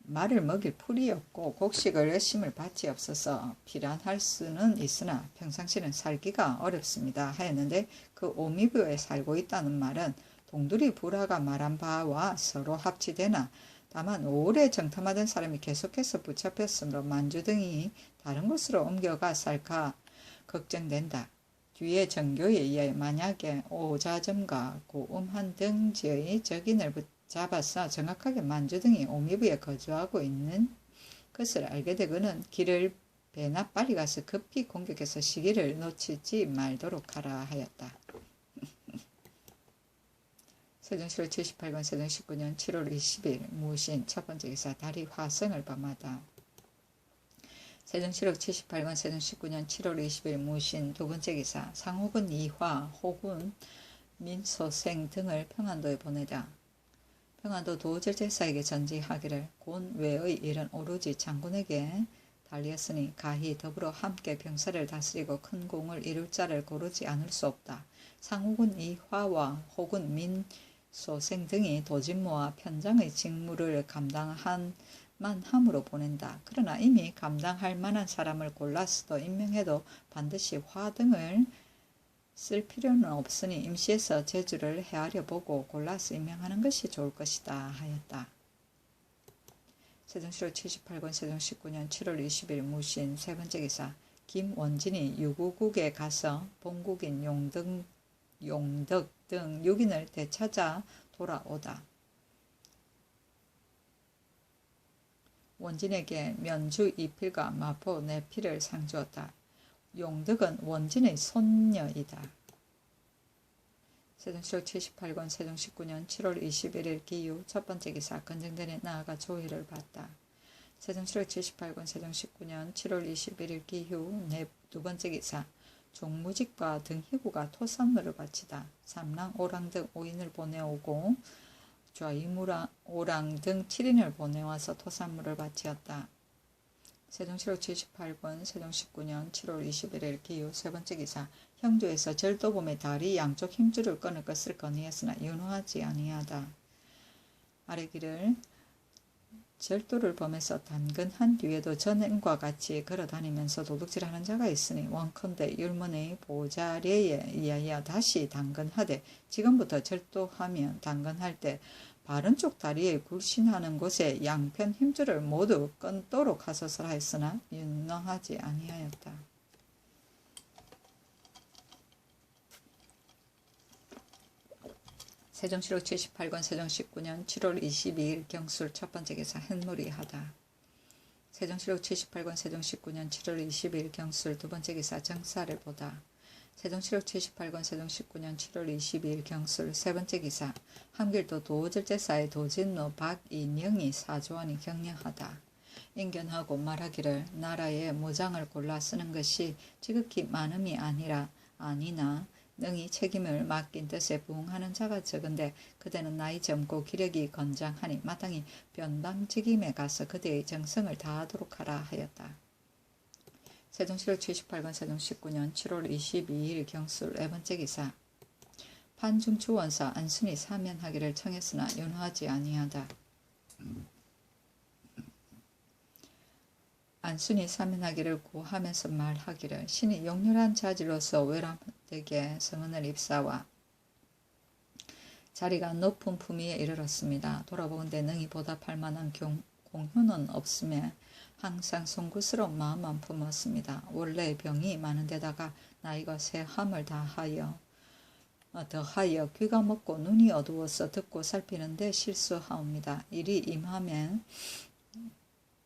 Speaker 1: 말을 먹일 풀이 없고 곡식을 열심을 밭이 없어서 피란할 수는 있으나 평상시는 살기가 어렵습니다 하였는데 그 오미부에 살고 있다는 말은 동두리 불화가 말한 바와 서로 합치되나 다만 오래 정탐하던 사람이 계속해서 붙잡혔으므로 만주 등이 다른 곳으로 옮겨가 살까 걱정된다. 뒤에 정교에 의하여 만약에 오자점과 고음한 등지의 적인을 잡아서 정확하게 만주 등이 오미부에 거주하고 있는 것을 알게 되고는 길을 배나 빨리 가서 급히 공격해서 시기를 놓치지 말도록 하라 하였다. 세종시로 78권 세종 19년 7월 20일 무신 첫 번째 기사 달이 화성을 밤하다. 세종시로 78권 세종 19년 7월 20일 무신 두 번째 기사 상호군 이화, 호군, 민소생 등을 평안도에 보내다. 평안도 도절제사에게 전지하기를 곤 외의 일은 오로지 장군에게 달렸으니 가히 더불어 함께 병사를 다스리고 큰 공을 이룰 자를 고르지 않을 수 없다. 상호군 이화와 호군 민소생 등이 도진모와 편장의 직무를 감당한 만함으로 보낸다. 그러나 이미 감당할 만한 사람을 골라서도 임명해도 반드시 화 등을 쓸 필요는 없으니 임시에서 제주를 헤아려 보고 골라서 임명하는 것이 좋을 것이다 하였다. 세종시로 78권 세종 19년 7월 20일 무신 세 번째 기사 김원진이 유구국에 가서 본국인 용덕 등 6인을 되찾아 돌아오다. 원진에게 면주 이필과 마포 내필을 상주었다. 용덕은 원진의 손녀이다. 세종실록 78권 세종 19년 7월 21일 기유 첫 번째 기사 건정전에 나아가 조의를 받다. 세종실록 78권 세종 19년 7월 21일 기후 두 번째 기사 종무직과 등희구가 토산물을 바치다. 삼랑, 오랑 등 5인을 보내오고 좌이무랑, 오랑 등 7인을 보내와서 토산물을 바치었다. 세종실록 78권 세종 19년 7월 21일 기후 세 번째 기사 형조에서 절도범의 다리 양쪽 힘줄을 끊을 것을 건의했으나 윤호하지 아니하다. 아래기를 절도를 범해서 단근한 뒤에도 전과 같이 걸어다니면서 도둑질하는 자가 있으니 원컨대 율문의 보자례에 의하여 다시 단근하되 지금부터 절도하면 단근할 때 바른쪽 다리에 굴신하는 곳에 양편 힘줄을 모두 끊도록 하소서라 했으나 윤노하지 아니하였다. 세종실록 78권 세종 19년 7월 22일 경술 첫 번째 기사 햇놀이하다. 세종실록 78권 세종 19년 7월 22일 경술 두 번째 기사 정사를 보다. 세종실록 78권 세종 19년 7월 22일 경술 세 번째 기사 함길도 도절제사의 도진노 박인영이 사조원이 격려하다. 인견하고 말하기를 나라의 무장을 골라 쓰는 것이 지극히 많음이 아니나 능히 책임을 맡긴 뜻에 부응하는 자가 적은데 그대는 나이 젊고 기력이 건장하니 마땅히 변방직임에 가서 그대의 정성을 다하도록 하라 하였다. 세종실록 78권 세종 19년 7월 22일 경술 네 번째 기사 판중추원사 안순이 사면하기를 청했으나 윤호하지 아니하다. 안순이 사면하기를 구하면서 말하기를 신이 용렬한 자질로서 외람되게 성은을 입사와 자리가 높은 품위에 이르렀습니다. 돌아보건대 능히 보답할 만한 공효는 없음에 항상 송구스러운 마음만 품었습니다. 원래 병이 많은 데다가 나이가 쇠함을 더하여 귀가 먹고 눈이 어두워서 듣고 살피는데 실수하옵니다. 일이 임하면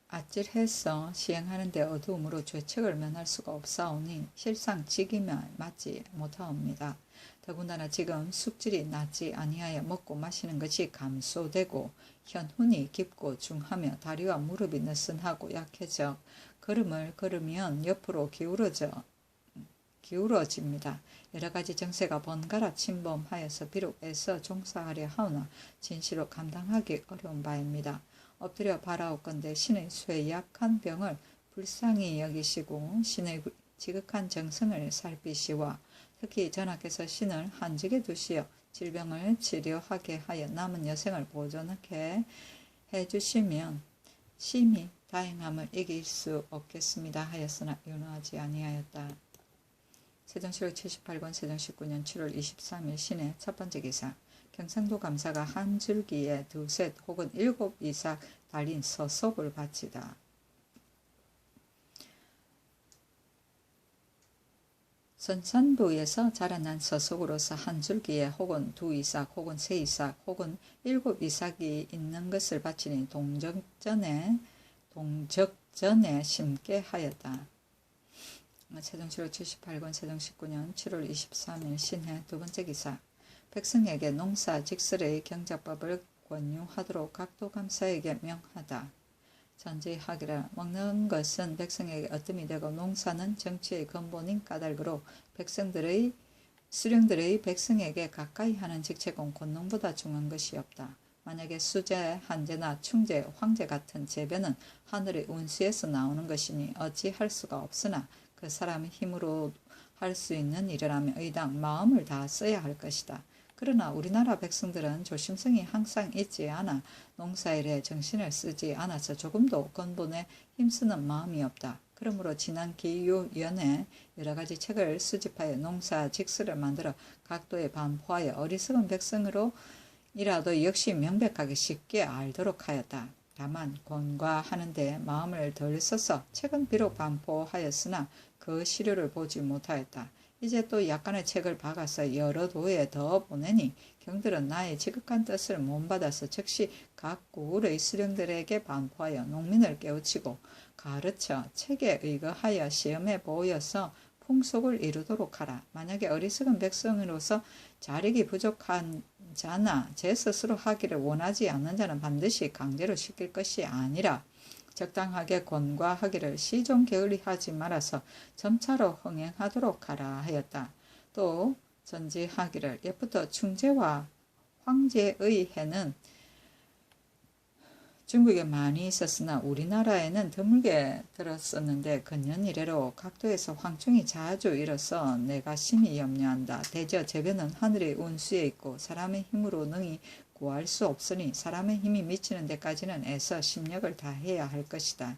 Speaker 1: 아찔해서 시행하는 데 어두움으로 죄책을 면할 수가 없사오니 실상 직임에 맞지 못하옵니다. 더군다나 지금 숙질이 낮지 아니하여 먹고 마시는 것이 감소되고 현훈이 깊고 중하며 다리와 무릎이 느슨하고 약해져 걸음을 걸으면 옆으로 기울어집니다. 여러가지 정세가 번갈아 침범하여서 비록 애써 종사하려 하오나 진실로 감당하기 어려운 바입니다. 엎드려 바라옵건대 신의 쇠약한 병을 불쌍히 여기시고 신의 지극한 정성을 살피시와 특히 전하께서 신을 한직에 두시어 질병을 치료하게 하여 남은 여생을 보존하게 해주시면 심히 다행함을 이길 수 없겠습니다 하였으나 윤호하지 아니하였다. 세종실록 78권 세종 19년 7월 23일 신의 첫 번째 기사 경상도 감사가 한 줄기에 두셋 혹은 7 이상 달린 서속을 바치다. 선산부에서 자라난 서속으로서 한 줄기에 혹은 2 이삭 혹은 3 이삭 혹은 7 이삭이 있는 것을 바치니 동적전에 심게 하였다. 세종실록 78권 세종 19년 7월 23일 신해 두 번째 기사 백성에게 농사 직설의 경작법을 권유하도록 각도 감사에게 명하다. 전제하기를 먹는 것은 백성에게 어뜸이 되고 농사는 정치의 근본인 까닭으로 수령들의 백성에게 가까이 하는 직책은 권능보다 중한 것이 없다. 만약에 수재, 한재나 충재, 황재 같은 재변은 하늘의 운수에서 나오는 것이니 어찌할 수가 없으나 그 사람의 힘으로 할 수 있는 일이라면 의당 마음을 다 써야 할 것이다. 그러나 우리나라 백성들은 조심성이 항상 있지 않아 농사일에 정신을 쓰지 않아서 조금도 근본에 힘쓰는 마음이 없다. 그러므로 지난 기유연에 여러가지 책을 수집하여 농사 직설을 만들어 각도에 반포하여 어리석은 백성으로 이라도 역시 명백하게 쉽게 알도록 하였다. 다만 권과하는데 마음을 덜 써서 책은 비록 반포하였으나 그 시료를 보지 못하였다. 이제 또 약간의 책을 박아서 여러 도에 더 보내니 경들은 나의 지극한 뜻을 못받아서 즉시 각 고을의 수령들에게 반포하여 농민을 깨우치고 가르쳐 책에 의거하여 시험해 보여서 풍속을 이루도록 하라. 만약에 어리석은 백성으로서 자력이 부족한 자나 제 스스로 하기를 원하지 않는 자는 반드시 강제로 시킬 것이 아니라 적당하게 권고하기를 시종 게을리하지 말아서 점차로 흥행하도록 하라 하였다. 또 전지하기를 옛부터 충제와 황제의 해는 중국에 많이 있었으나 우리나라에는 드물게 들었었는데 근년 이래로 각도에서 황충이 자주 일어서 내가 심히 염려한다. 대저 재변은 하늘의 운수에 있고 사람의 힘으로 능히 구할 수 없으니 사람의 힘이 미치는 데까지는 애써 심력을 다해야 할 것이다.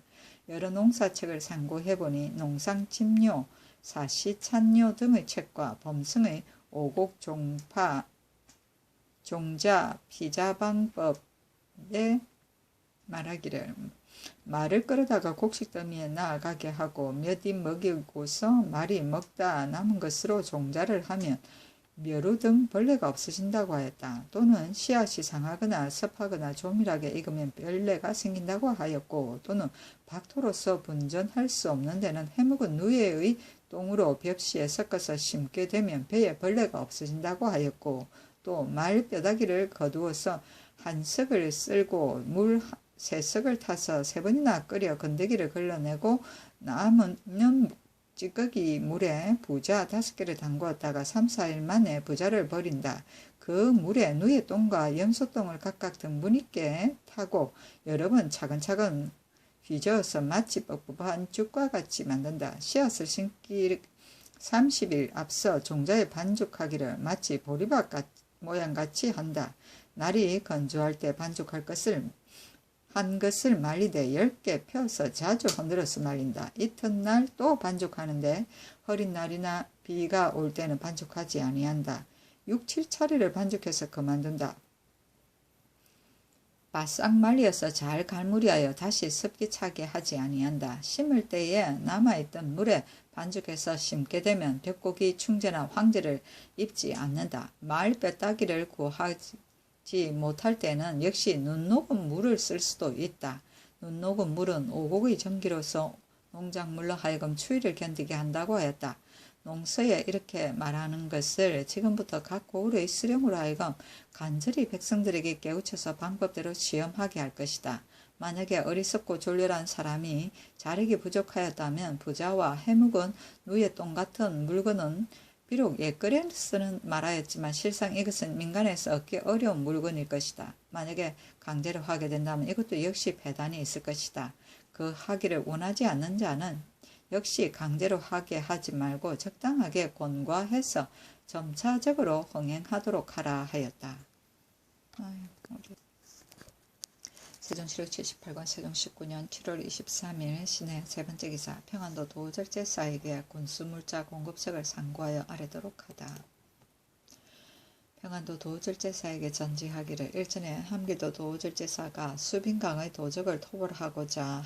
Speaker 1: 여러 농사책을 상고해보니 농상집료, 사시찬료 등의 책과 범승의 오곡 종파, 종자, 피자방법에 말하기를 말을 끌어다가 곡식더미에 나아가게 하고 몇 입 먹이고서 말이 먹다 남은 것으로 종자를 하면 멸우 등 벌레가 없어진다고 하였다. 또는 씨앗이 상하거나 섭하거나 조밀하게 익으면 벌레가 생긴다고 하였고 또는 박토로서 분전할 수 없는 데는 해묵은 누에의 똥으로 벽시에 섞어서 심게 되면 배에 벌레가 없어진다고 하였고 또 말 뼈다귀를 거두어서 한 석을 쓸고 물 3석을 타서 3번이나 끓여 건더기를 걸러내고 남은 찌꺼기 물에 부자 5개를 담궜다가 3, 4일 만에 부자를 버린다. 그 물에 누의 똥과 염소똥을 각각 등분 있게 타고 여러 번 차근차근 휘저어서 마치 뻑뻑한 죽과 같이 만든다. 씨앗을 심기 30일 앞서 종자에 반죽하기를 마치 보리밥 모양같이 한다. 날이 건조할 때 반죽할 것을 한 것을 말리되 10개 펴서 자주 흔들어서 말린다. 이튿날 또 반죽하는데 흐린 날이나 비가 올 때는 반죽하지 아니한다. 6, 7차례를 반죽해서 그만둔다. 바싹 말려서 잘 갈무리하여 다시 습기 차게 하지 아니한다. 심을 때에 남아있던 물에 반죽해서 심게 되면 벽고기 충제나 황제를 입지 않는다. 말 뼈다귀를 구하지 못할 때는 역시 눈 녹은 물을 쓸 수도 있다. 눈 녹은 물은 오곡의 전기로서 농작물로 하여금 추위를 견디게 한다고 하였다. 농서에 이렇게 말하는 것을 지금부터 각 고을의 수령으로 하여금 간절히 백성들에게 깨우쳐서 방법대로 시험하게 할 것이다. 만약에 어리석고 졸렬한 사람이 자력이 부족하였다면 부자와 해묵은 누의 똥 같은 물건은 비록 옛글에 쓰는 말하였지만 실상 이것은 민간에서 얻기 어려운 물건일 것이다. 만약에 강제로 하게 된다면 이것도 역시 배단이 있을 것이다. 그 하기를 원하지 않는 자는 역시 강제로 하게 하지 말고 적당하게 권고해서 점차적으로 흥행하도록 하라 하였다. 세종시력 78권 세종 19년 7월 23일 시내 세 번째 기사 평안도 도절제사에게 군수물자 공급책을 상고하여 아뢰도록 하다. 평안도 도절제사에게 전지하기를 일전에 함길도 도절제사가 수빈강의 도적을 토벌하고자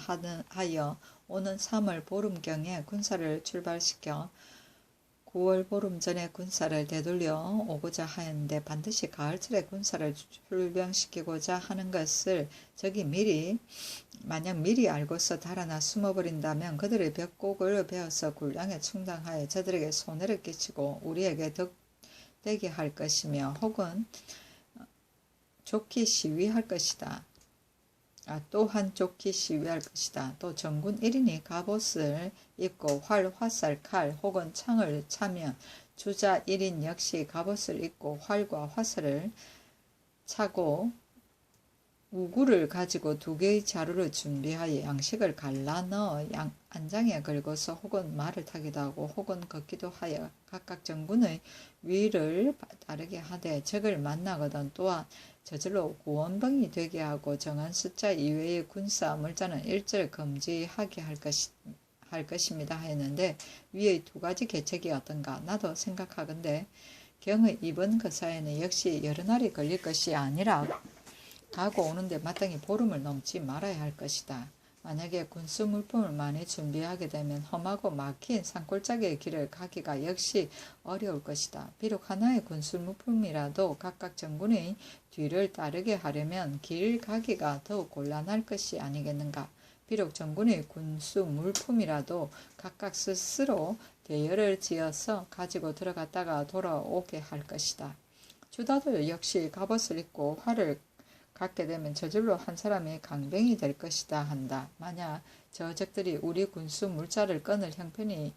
Speaker 1: 하여 오는 3월 보름경에 군사를 출발시켜 9월 보름 전에 군사를 되돌려 오고자 하였는데 반드시 가을철에 군사를 출병시키고자 하는 것을 적이 만약 미리 알고서 달아나 숨어버린다면 그들의 벽곡을 베어서 군량에 충당하여 저들에게 손해를 끼치고 우리에게 덕되게 할 것이며 혹은 좋게 시위할 것이다. 또한 좋게 시위할 것이다. 또 전군 1인이 갑옷을 입고 활, 화살, 칼 혹은 창을 차면 주자 1인 역시 갑옷을 입고 활과 화살을 차고 우구를 가지고 2개의 자루를 준비하여 양식을 갈라 넣어 안장에 걸고서 혹은 말을 타기도 하고 혹은 걷기도 하여 각각 전군의 위를 따르게 하되 적을 만나거든 또한 저절로 구원병이 되게 하고 정한 숫자 이외의 군사 물자는 일절 금지하게 할 것입니다 하였는데 위의 2가지 계책이 어떤가 나도 생각하건대 경의 이번 거사에는 역시 여러 날이 걸릴 것이 아니라 가고 오는데 마땅히 보름을 넘지 말아야 할 것이다. 만약에 군수 물품을 많이 준비하게 되면 험하고 막힌 산골짜기의 길을 가기가 역시 어려울 것이다. 비록 하나의 군수 물품이라도 각각 전군의 뒤를 따르게 하려면 길 가기가 더욱 곤란할 것이 아니겠는가. 비록 전군의 군수 물품이라도 각각 스스로 대열을 지어서 가지고 들어갔다가 돌아오게 할 것이다. 주다도 역시 갑옷을 입고 활을 갖게 되면 저절로 한 사람이 강병이 될 것이다 한다. 만약 저 적들이 우리 군수 물자를 끊을 형편이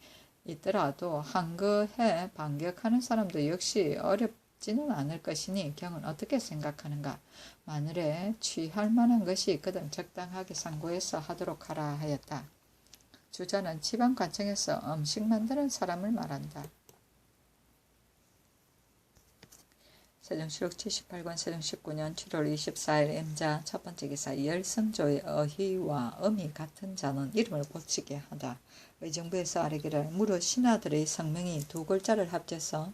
Speaker 1: 있더라도 한거해 반격하는 사람도 역시 어렵지는 않을 것이니 경은 어떻게 생각하는가. 마늘에 취할 만한 것이 있거든 적당하게 상고해서 하도록 하라 하였다. 주자는 지방 관청에서 음식 만드는 사람을 말한다. 세종시록 78권 세종 19년 7월 24일 임자 첫 번째 기사 열성조의 어희와 음이 같은 자는 이름을 고치게 하다. 의정부에서 아뢰기를 무릇 신하들의 성명이 두 글자를 합쳐서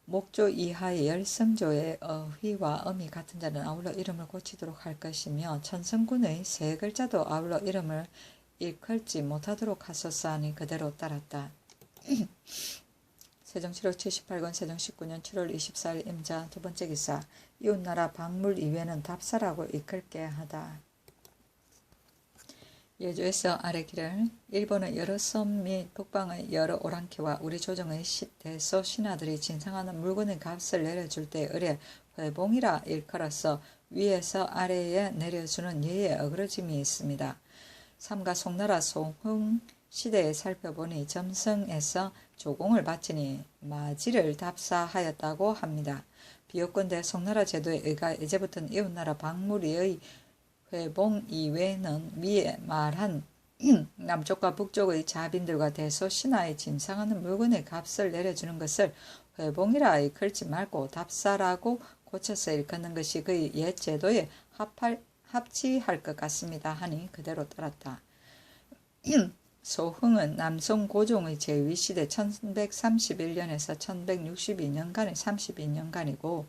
Speaker 1: 목조 이하의 열성조의 어휘와 음이 같은 자는 아울러 이름을 고치도록 할 것이며 천성군의 세 글자도 아울러 이름을 일컬지 못하도록 하소서 하니 그대로 따랐다. 세종시록 78권 세종 19년 7월 24일 임자 두 번째 기사 이웃나라 박물 이외는 답사라고 이끌게 하다. 예조에서 아뢰기를 일본의 여러 섬 및 북방의 여러 오랑캐와 우리 조정의 대소 신하들이 진상하는 물건의 값을 내려줄 때 의뢰 회봉이라 일컬어서 위에서 아래에 내려주는 예의 어그러짐이 있습니다. 삼가 송나라 송흥 시대에 살펴보니 점성에서 조공을 바치니 마지를 답사하였다고 합니다. 비옥건대 송나라 제도에 의가 이제부터는 이웃나라 박무리의 회봉 이외에는 위에 말한 남쪽과 북쪽의 자빈들과 대소 신하에 진상하는 물건의 값을 내려주는 것을 회봉이라 일컬지 말고 답사라고 고쳐서 일컫는 것이 그의 옛 제도에 합치할 것 같습니다 하니 그대로 따랐다. 소흥은 남송 고종의 제위시대 1131년에서 1162년간의 32년간이고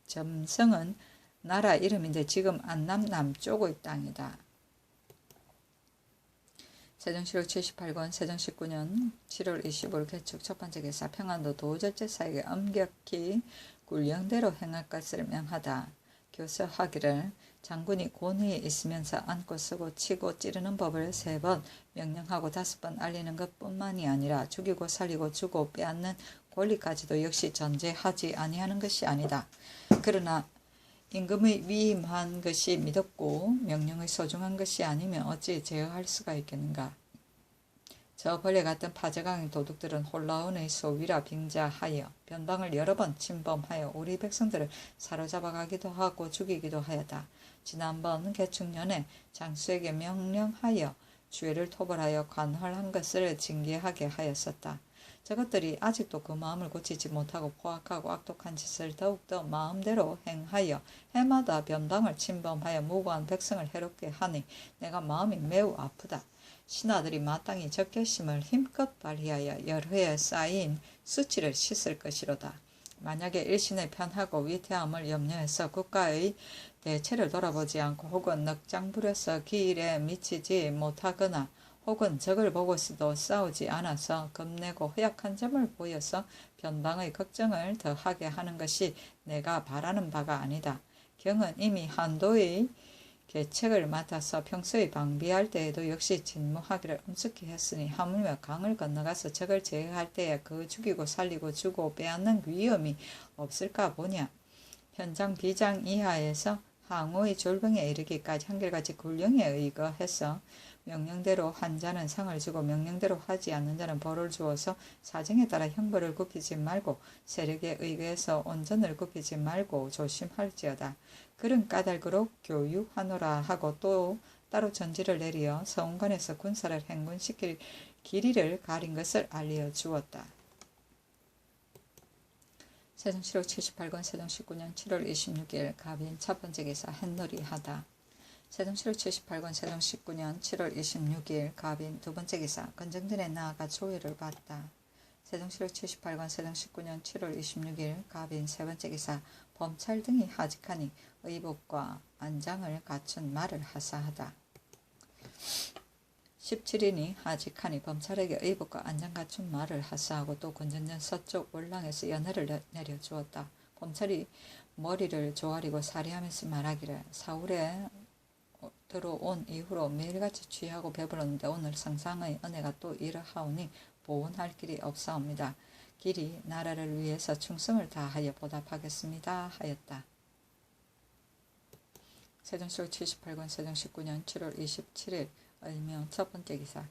Speaker 1: 점성은 나라 이름인데 지금 안남 남쪽의 땅이다. 세종시록 78권 세종 19년 7월 25일 개축 첫 번째 기사 평안도 도절제사에게 엄격히 굴령대로 행할 것을 명하다. 교서하기를 장군이 권위에 있으면서 안고 쓰고 치고 찌르는 법을 3번 명령하고 5번 알리는 것뿐만이 아니라 죽이고 살리고 주고 빼앗는 권리까지도 역시 전제하지 아니하는 것이 아니다. 그러나 임금의 위임한 것이 믿었고 명령의 소중한 것이 아니면 어찌 제어할 수가 있겠는가. 저 벌레 같은 파제강의 도둑들은 홀라운의 소위라 빙자하여 변방을 여러 번 침범하여 우리 백성들을 사로잡아 가기도 하고 죽이기도 하였다. 지난번 개축년에 장수에게 명령하여 죄를 토벌하여 관할한 것을 징계하게 하였었다. 저것들이 아직도 그 마음을 고치지 못하고 포악하고 악독한 짓을 더욱더 마음대로 행하여 해마다 변방을 침범하여 무고한 백성을 해롭게 하니 내가 마음이 매우 아프다. 신하들이 마땅히 적개심을 힘껏 발휘하여 열회에 쌓인 수치를 씻을 것이로다. 만약에 일신의 편하고 위태함을 염려해서 국가의 대체를 돌아보지 않고 혹은 넉장 부려서 기일에 미치지 못하거나 혹은 적을 보고서도 싸우지 않아서 겁내고 허약한 점을 보여서 변방의 걱정을 더하게 하는 것이 내가 바라는 바가 아니다. 경은 이미 한도의 계책을 맡아서 평소에 방비할 때에도 역시 진무하기를 엄숙히 했으니 하물며 강을 건너가서 적을 제어할 때에 그 죽이고 살리고 주고 빼앗는 위험이 없을까 보냐. 현장 비장 이하에서 항우의 졸병에 이르기까지 한결같이 굴령에 의거해서 명령대로 한 자는 상을 주고 명령대로 하지 않는 자는 벌을 주어서 사정에 따라 형벌을 굽히지 말고 세력에 의거해서 온전을 굽히지 말고 조심할지어다. 그런 까닭으로 교유하노라 하고 또 따로 전지를 내리어 서운관에서 군사를 행군시킬 길이를 가린 것을 알려 주었다. 세종시록 78권 세종 19년 7월 26일 갑인 첫 번째 기사 햇놀이 하다. 세종시록 78권 세종 19년 7월 26일 갑인 두 번째 기사 건정전에 나아가 조회를 받다. 세종시록 78권 세종 19년 7월 26일 갑인 세 번째 기사 범찰 등이 하직하니 의복과 안장을 갖춘 말을 하사하다. 17인이 하직하니 범찰에게 의복과 안장갖춘 말을 하사하고 또 근전전 서쪽 월랑에서 연회를 내려주었다. 범찰이 머리를 조아리고 사리하면서 말하기를 사울에 들어온 이후로 매일같이 취하고 배불렀는데 오늘 상상의 은혜가 또 이러하오니 보온할 길이 없사옵니다. 길이 나라를 위해서 충성을 다하여 보답하겠습니다 하였다. 세종시록 78권 세종 19년 7월 27일 을묘 첫 번째 기사.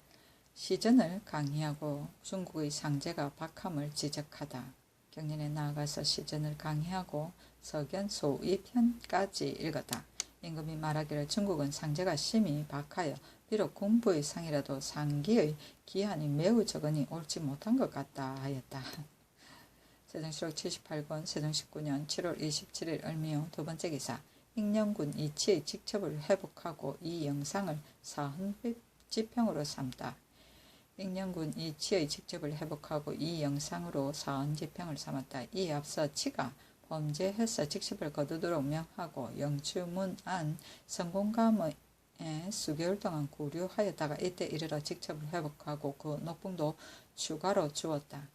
Speaker 1: 시전을 강의하고 중국의 상제가 박함을 지적하다. 경년에 나아가서 시전을 강의하고 서견 소위 편까지 읽었다. 임금이 말하기를 중국은 상제가 심히 박하여 비록 공부의 상이라도 상기의 기한이 매우 적으니 옳지 못한 것 같다 하였다. 세종시록 78권 세종 19년 7월 27일 을묘 두 번째 기사. 익령군 이치의 직첩을 회복하고 이 영상을 사헌지평으로 삼다. 익령군 이치의 직첩을 회복하고 이 영상으로 사헌지평을 삼았다. 이 앞서 치가 범죄해서 직첩을 거두도록 명하고 영추문안 성공감에 수개월 동안 구류하였다가 이때 이르러 직첩을 회복하고 그 녹봉도 추가로 주었다.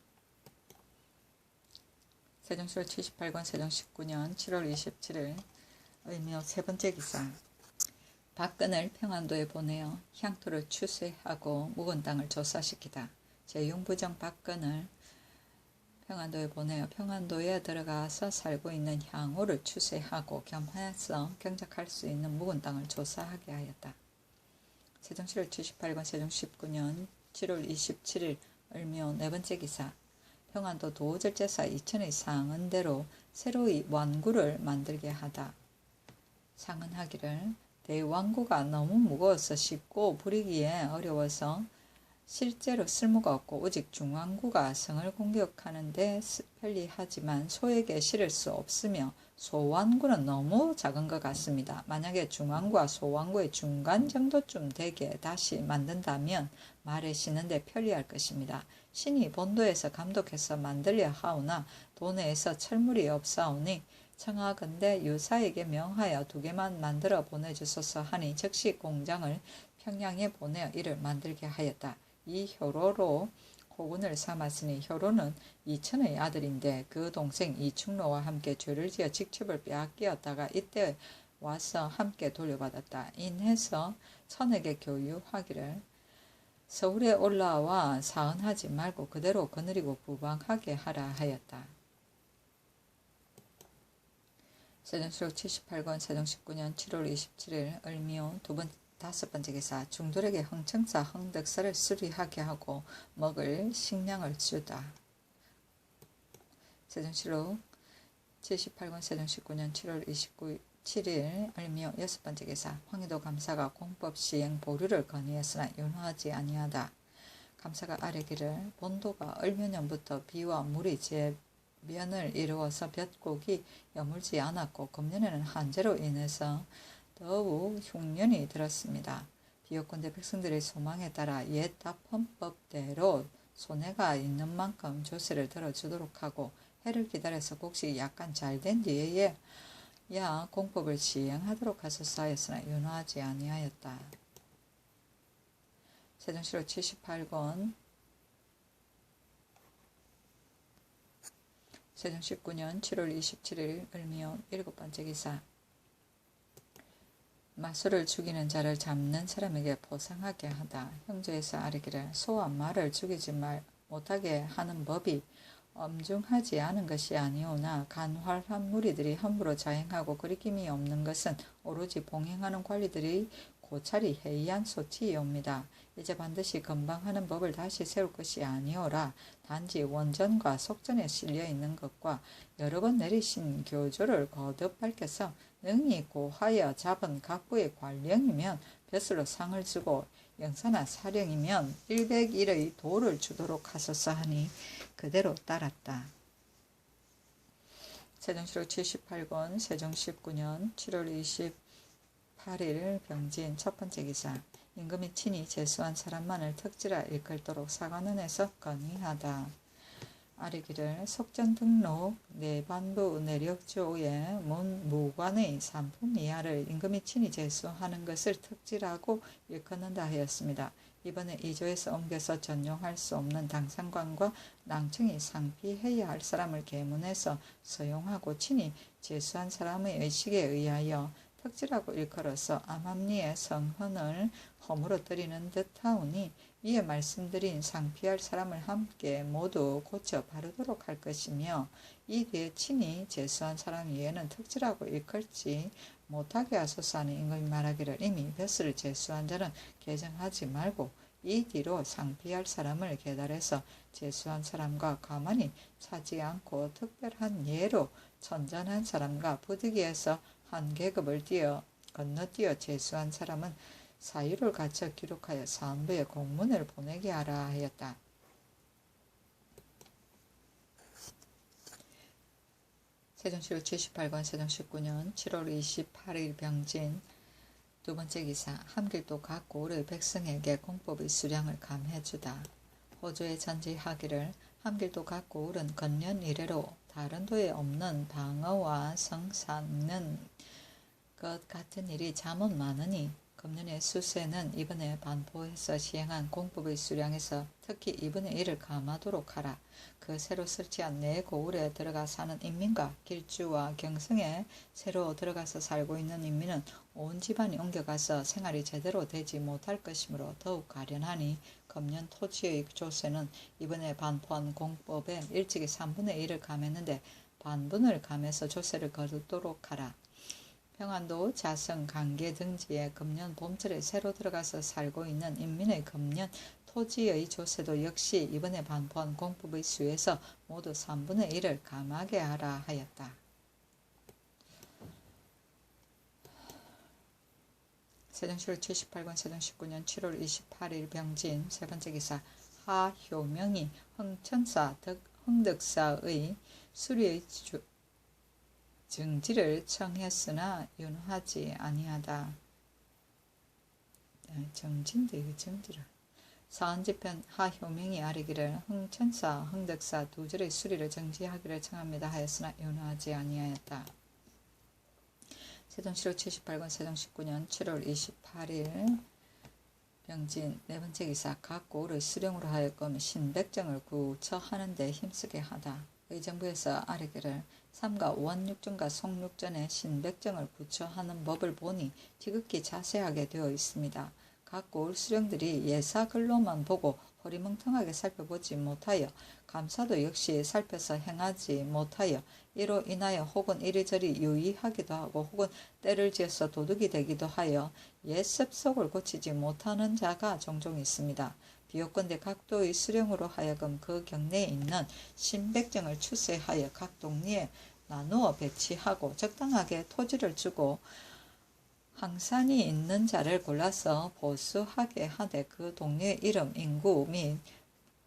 Speaker 1: 세종시록 78권 세종 19년 7월 27일 을묘 세 번째 기사. 박근을 평안도에 보내어 향토를 추쇄하고 묵은 땅을 조사시키다. 제용부정 박근을 평안도에 보내어 평안도에 들어가서 살고 있는 향후를 추쇄하고 겸해서 경작할 수 있는 묵은 땅을 조사하게 하였다. 세종시록 78권 세종 19년 7월 27일 을묘 네 번째 기사. 평안도 도절제사 이천의 상언대로 새로이 완구를 만들게 하다. 상언하기를 대왕구가 너무 무거워서 쉽고 부리기에 어려워서 실제로 쓸모가 없고 오직 중왕구가 성을 공격하는데 편리하지만 소에게 실을 수 없으며 소왕구는 너무 작은 것 같습니다. 만약에 중왕구와 소왕구의 중간 정도쯤 되게 다시 만든다면 말에 싣는데 편리할 것입니다. 신이 본도에서 감독해서 만들려 하오나 도내에서 철물이 없사오니 청하건대 유사에게 명하여 2개만 만들어 보내주소서 하니 즉시 공장을 평양에 보내어 이를 만들게 하였다. 이 효로로 호군을 삼았으니 효로는 이천의 아들인데 그 동생 이충로와 함께 죄를 지어 직첩을 빼앗기었다가 이때 와서 함께 돌려받았다. 인해서 천에게 교유하기를 서울에 올라와 사언하지 말고 그대로 거느리고 부방하게 하라 하였다. 세종시록 78권 세종 19년 7월 27일 을묘 다섯 번째 기사. 중돌에게 흥청사 흥덕사를 수리하게 하고 먹을 식량을 주다. 세종시록 78권 세종 19년 7월 27일 을묘 여섯 번째 기사. 황희도 감사가 공법 시행 보류를 건의했으나 윤허하지 아니하다. 감사가 아뢰기를 본도가 을묘년부터 비와 물이 면을 이루어서 볕곡이 여물지 않았고 금년에는 한재로 인해서 더욱 흉년이 들었습니다. 비옥건대 백성들의 소망에 따라 옛 답헌법대로 손해가 있는 만큼 조세를 들어주도록 하고 해를 기다려서 곡식이 약간 잘된 뒤에야 공법을 시행하도록 하소서 하였으나 윤허하지 아니하였다. 세종시록 78권 세종 19년 7월 27일 을묘 일곱 번째 기사. 마소를 죽이는 자를 잡는 사람에게 보상하게 하다. 형제에서 아뢰기를 소와 말을 죽이지 못하게 하는 법이 엄중하지 않은 것이 아니오나 간활한 무리들이 함부로 자행하고 거리낌이 없는 것은 오로지 봉행하는 관리들이 고찰이 해이한 소치이옵니다. 이제 반드시 금방하는 법을 다시 세울 것이 아니오라. 단지 원전과 속전에 실려 있는 것과 여러 번 내리신 교조를 거듭 밝혀서 능히 고하여 잡은 각부의 관령이면 벼슬로 상을 주고 영사나 사령이면 100일의 도를 주도록 하소서 하니 그대로 따랐다. 세종시록 78권 세종 19년 7월 28일 병진 첫 번째 기사. 임금이 친히 제수한 사람만을 특지라 일컬도록 사관원에서 건의하다. 아래기를 속전 등록 내반부 내력조의 무관의 상품 이하를 임금이 친히 제수하는 것을 특지라고 일컫는다 하였습니다. 이번에 2조에서 옮겨서 전용할 수 없는 당상관과 낭청이 상피해야 할 사람을 계문해서 서용하고 친히 제수한 사람의 의식에 의하여 특지라고 일컬어서 암암리의 성헌을 허물어뜨리는 듯하오니 이에 말씀드린 상피할 사람을 함께 모두 고쳐 바르도록 할 것이며 이 뒤에 친히 제수한 사람 위에는 특지라고 일컬지 못하게 하소서 하는 임금이 말하기를 이미 벼슬을 제수한 자는 개정하지 말고 이 뒤로 상피할 사람을 계달해서 제수한 사람과 가만히 차지 않고 특별한 예로 천전한 사람과 부득이해서 한 계급을 건너뛰어 제수한 사람은 사유를 갖춰 기록하여 사헌부에 공문을 보내게 하라 하였다. 세종시로 78권 세종 19년 7월 28일 병진 두 번째 기사 함길도 각 고을의 백성에게 공법의 수량을 감해주다. 호조에 전지하기를 함길도 각 고을은 건년 이래로 다른 도에 없는 방어와 성사는 것 같은 일이 잠언 많으니 금년의 수세는 이번에 반포해서 시행한 공법의 수량에서 특히 이번에 이를 감하도록 하라. 그 새로 설치한 내 고을에 들어가 사는 인민과 길주와 경성에 새로 들어가서 살고 있는 인민은 온 집안이 옮겨가서 생활이 제대로 되지 못할 것이므로 더욱 가련하니 금년 토지의 조세는 이번에 반포한 공법에 일찍이 3분의 1을 감했는데 반분을 감해서 조세를 거두도록 하라. 평안도, 자성, 강계 등지에 금년 봄철에 새로 들어가서 살고 있는 인민의 금년 토지의 조세도 역시 이번에 반포한 공법의 수에서 모두 3분의 1을 감하게 하라 하였다. 세종시로 78권 세종 19년 7월 28일 병진 세 번째 기사 하효명이 흥천사 흥덕사의 수리의 정지를 청했으나 윤하지 아니하다. 정진도 이거 정지를. 사헌지편 하효명이 아뢰기를 흥천사, 흥덕사 두 절의 수리를 정지하기를 청합니다 하였으나 윤하지 아니하였다. 세종시로 78권 세종 19년 7월 28일 병진 네 번째 기사 각 고을의 수령으로 하여금 신백정을 구처하는 데 힘쓰게 하다. 의정부에서 아뢰기를 삼가 원육전과 송육전에 신백정을 구처하는 법을 보니 지극히 자세하게 되어 있습니다. 각 고을 수령들이 예사글로만 보고 허리멍텅하게 살펴보지 못하여 감사도 역시 살펴서 행하지 못하여 이로 인하여 혹은 이리저리 유의하기도 하고 혹은 때를 지어서 도둑이 되기도 하여 옛 습속을 고치지 못하는 자가 종종 있습니다. 비옵건대 각도의 수령으로 하여금 그 경내에 있는 신백정을 추세하여 각 동리에 나누어 배치하고 적당하게 토지를 주고 항산이 있는 자를 골라서 보수하게 하되 그 동리의 이름, 인구 및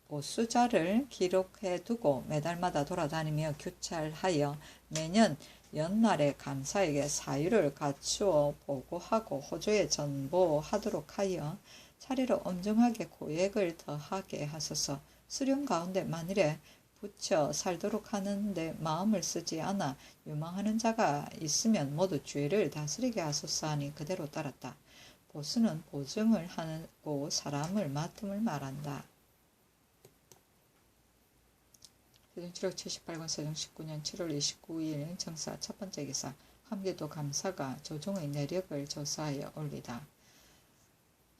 Speaker 1: 보수자를 기록해 두고 매달마다 돌아다니며 규찰하여 매년 연말에 감사에게 사유를 갖추어 보고하고 호조에 전보하도록 하여 차례로 엄정하게 고액을 더하게 하소서. 수령 가운데 만일에 붙여 살도록 하는데 마음을 쓰지 않아 유망하는 자가 있으면 모두 죄를 다스리게 하소서 하니 그대로 따랐다. 보수는 보증을 하고 사람을 맡음을 말한다. 세종 7월 78권 세종 19년 7월 29일 정사 첫 번째 기사 함길도 감사가 조종의 내력을 조사하여 올리다.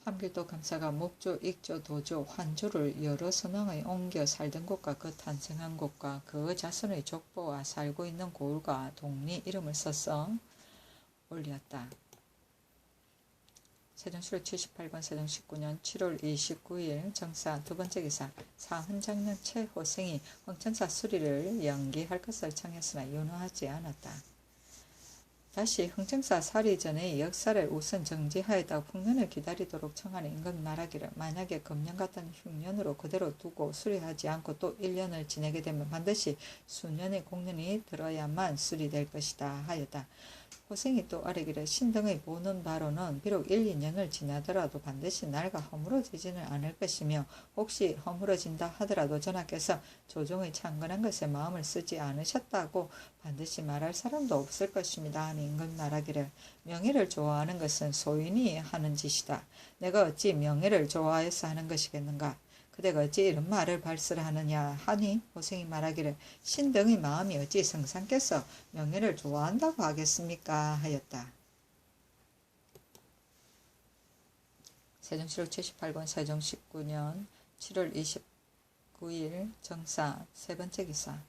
Speaker 1: 함길도 감사가 목조, 익조, 도조, 환조를 여러 선왕의 옮겨 살던 곳과 그 탄생한 곳과 그 자손의 족보와 살고 있는 고을과 동리 이름을 써서 올렸다. 세종시로 78권 세종 19년 7월 29일 정사 두 번째 기사 사헌장년 최호생이 흥천사 수리를 연기할 것을 청했으나 윤호하지 않았다. 다시 흥천사 살이 전에 역사를 우선 정지하였다고 흉년을 기다리도록 청하는 임금이 말하기를 만약에 금년 같은 흉년으로 그대로 두고 수리하지 않고 또 1년을 지내게 되면 반드시 수년의 공년이 들어야만 수리될 것이다 하였다. 호생이 또 아뢰기를 신등의 보는 바로는 비록 1, 2년을 지나더라도 반드시 날가 허물어지지는 않을 것이며 혹시 허물어진다 하더라도 전하께서 조정의 창건한 것에 마음을 쓰지 않으셨다고 반드시 말할 사람도 없을 것입니다 하니 임금이 말하기를 명예를 좋아하는 것은 소인이 하는 짓이다. 내가 어찌 명예를 좋아해서 하는 것이겠는가. 그대가 어찌 이런 말을 발설하느냐 하니 호생이 말하기를 신등의 마음이 어찌 성상께서 명예를 좋아한다고 하겠습니까 하였다. 세종시록 78권 세종 19년 7월 29일 정사 세 번째 기사.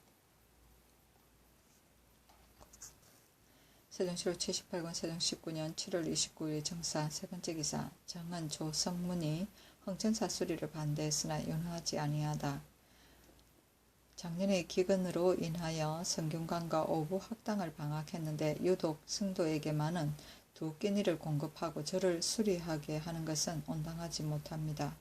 Speaker 1: 세종시록 78권 세종 19년 7월 29일 정사 세 번째 기사. 정은 조성문이 흥천사 수리를 반대했으나 연호하지 아니하다. 작년의 기근으로 인하여 성균관과 오부 학당을 방학했는데 유독 승도에게만은 두 끼니를 공급하고 저를 수리하게 하는 것은 온당하지 못합니다.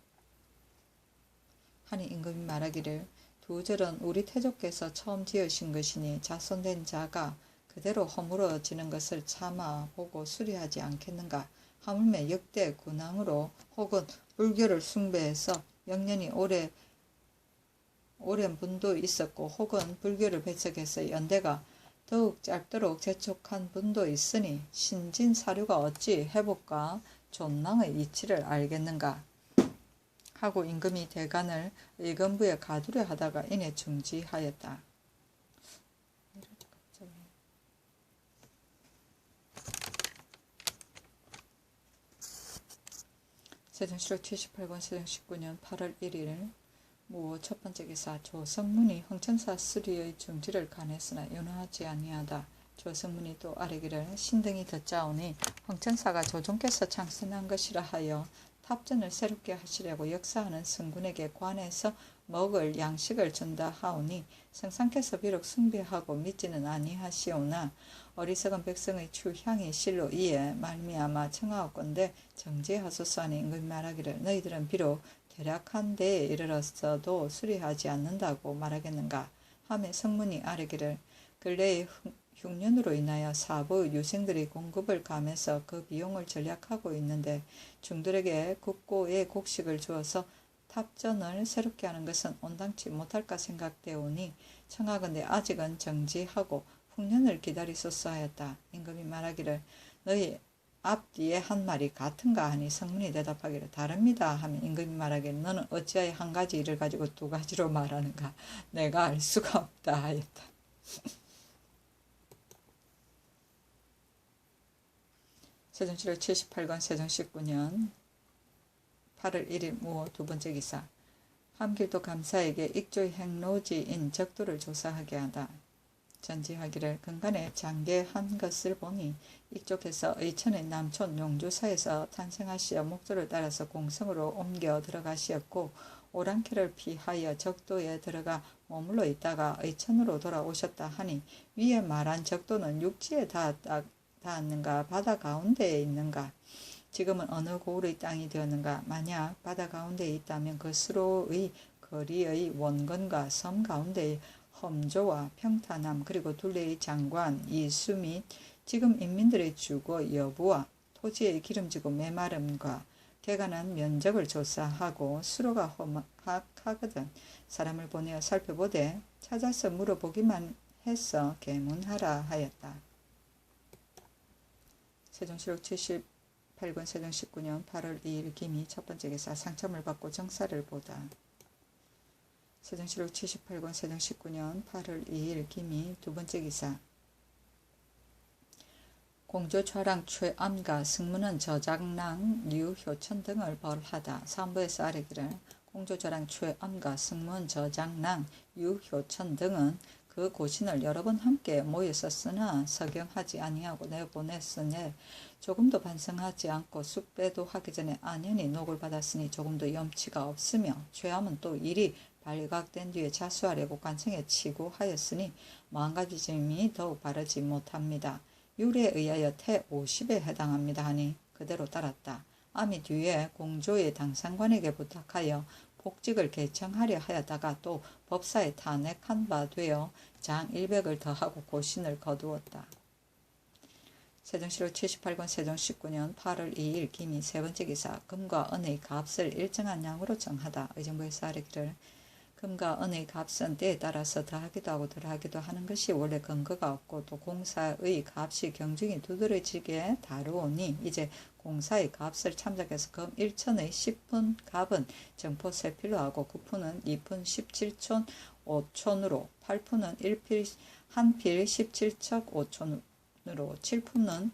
Speaker 1: 하니 임금이 말하기를 두 절은 우리 태조께서 처음 지으신 것이니 자손된 자가 그대로 허물어지는 것을 참아 보고 수리하지 않겠는가. 하물며 역대 군왕으로 혹은 불교를 숭배해서 영년이 오랜 분도 있었고 혹은 불교를 배척해서 연대가 더욱 짧도록 재촉한 분도 있으니 신진 사류가 어찌 회복과 존랑의 이치를 알겠는가 하고 임금이 대간을 의건부에 가두려 하다가 이내 중지하였다. 세종시록 78권 세종 19년 8월 1일 무 첫 번째 기사. 조성문이 흥천사 수리의 중지를 간했으나 연호하지 아니하다. 조성문이 또 아뢰기를 신등이 듣자오니 흥천사가 조정께서 창선한 것이라 하여 탑전을 새롭게 하시려고 역사하는 성군에게 관해서 먹을 양식을 준다 하오니 성상께서 비록 숭배하고 믿지는 아니하시오나 어리석은 백성의 추향이 실로 이에 말미암아 청하옵건대 정죄하소서 하니 임금이 말하기를 너희들은 비록 계략한 데에 이르렀어도 수리하지 않는다고 말하겠는가 하며 성문이 아뢰기를 근래의 흉년으로 인하여 사부의 유생들이 공급을 감해서 그 비용을 절약하고 있는데 중들에게 국고의 곡식을 주어서 탑전을 새롭게 하는 것은 온당치 못할까 생각되오니 청하건대 아직은 정지하고 흉년을 기다리소서 하였다. 임금이 말하기를 너희 앞뒤에 한 말이 같은가 하니 성문이 대답하기를 다릅니다 하면 임금이 말하기를 너는 어찌하여 한 가지 일을 가지고 두 가지로 말하는가. 내가 알 수가 없다 하였다. 세종시록 78권 세종 19년 8월 1일 무호 두 번째 기사. 함길도 감사에게 익조의 행로지인 적도를 조사하게 하다. 전지하기를 근간에 장계한 것을 보니 이쪽에서 의천의 남촌 용주사에서 탄생하시어 목조를 따라서 공성으로 옮겨 들어가시었고 오랑캐를 피하여 적도에 들어가 머물러 있다가 의천으로 돌아오셨다 하니 위에 말한 적도는 육지에 닿았는가 바다 가운데에 있는가. 지금은 어느 고을의 땅이 되었는가. 만약 바다 가운데에 있다면 그 수로의 거리의 원건과 섬 가운데의 험조와 평탄함 그리고 둘레의 장관 이수 및 지금 인민들의 주거 여부와 토지의 기름지고 메마름과 개간한 면적을 조사하고 수로가 험악하거든 사람을 보내어 살펴보되 찾아서 물어보기만 해서 계문하라 하였다. 세종시록 78권 세종 19년 8월 2일 김이 첫 번째 기사. 상첨을 받고 정사를 보다. 세종시록 78권 세종 19년 8월 2일 김이 두 번째 기사. 공조좌랑 최암과 승문은 저장랑 류효천 등을 벌하다. 사무부에서 아뢰기를 공조좌랑 최암과 승문 저장랑 유효천 등은 그 고신을 여러 번 함께 모였었으나 서경하지 아니하고 내보냈으니 조금도 반성하지 않고 숙배도 하기 전에 안연히 녹을 받았으니 조금도 염치가 없으며 최암은 또 일이 발각된 뒤에 자수하려고 관청에 치고 하였으니 마음가짐이 더욱 바르지 못합니다. 율에 의하여 태 50에 해당합니다 하니 그대로 따랐다. 암이 뒤에 공조의 당상관에게 부탁하여 복직을 개청하려 하였다가 또 법사에 탄핵한 바 되어 장 100을 더하고 고신을 거두었다. 세종시로 78권 세종 19년 8월 2일 김이 세 번째 기사 금과 은의 값을 일정한 양으로 정하다. 의정부에서 아래기를 금과 은의 값은 때에 따라서 더하기도 하고 덜하기도 하는 것이 원래 근거가 없고 또 공사의 값이 경중이 두드러지게 다루오니 이제 공사의 값을 참작해서 금 1천의 10푼 값은 정포 3필로 하고 9푼은 2푼 17촌 5촌으로 8푼은 1필 17척 5촌으로 7푼은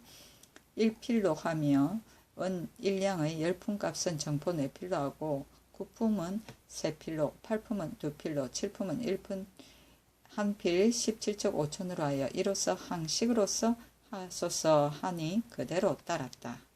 Speaker 1: 1필로 하며 은 1량의 10푼 값은 정포 4필로 하고 9품은 3필로 8품은 2필로 7품은 1푼 1필 17척 5촌으로 하여 이로써 항식으로서 하소서 하니 그대로 따랐다.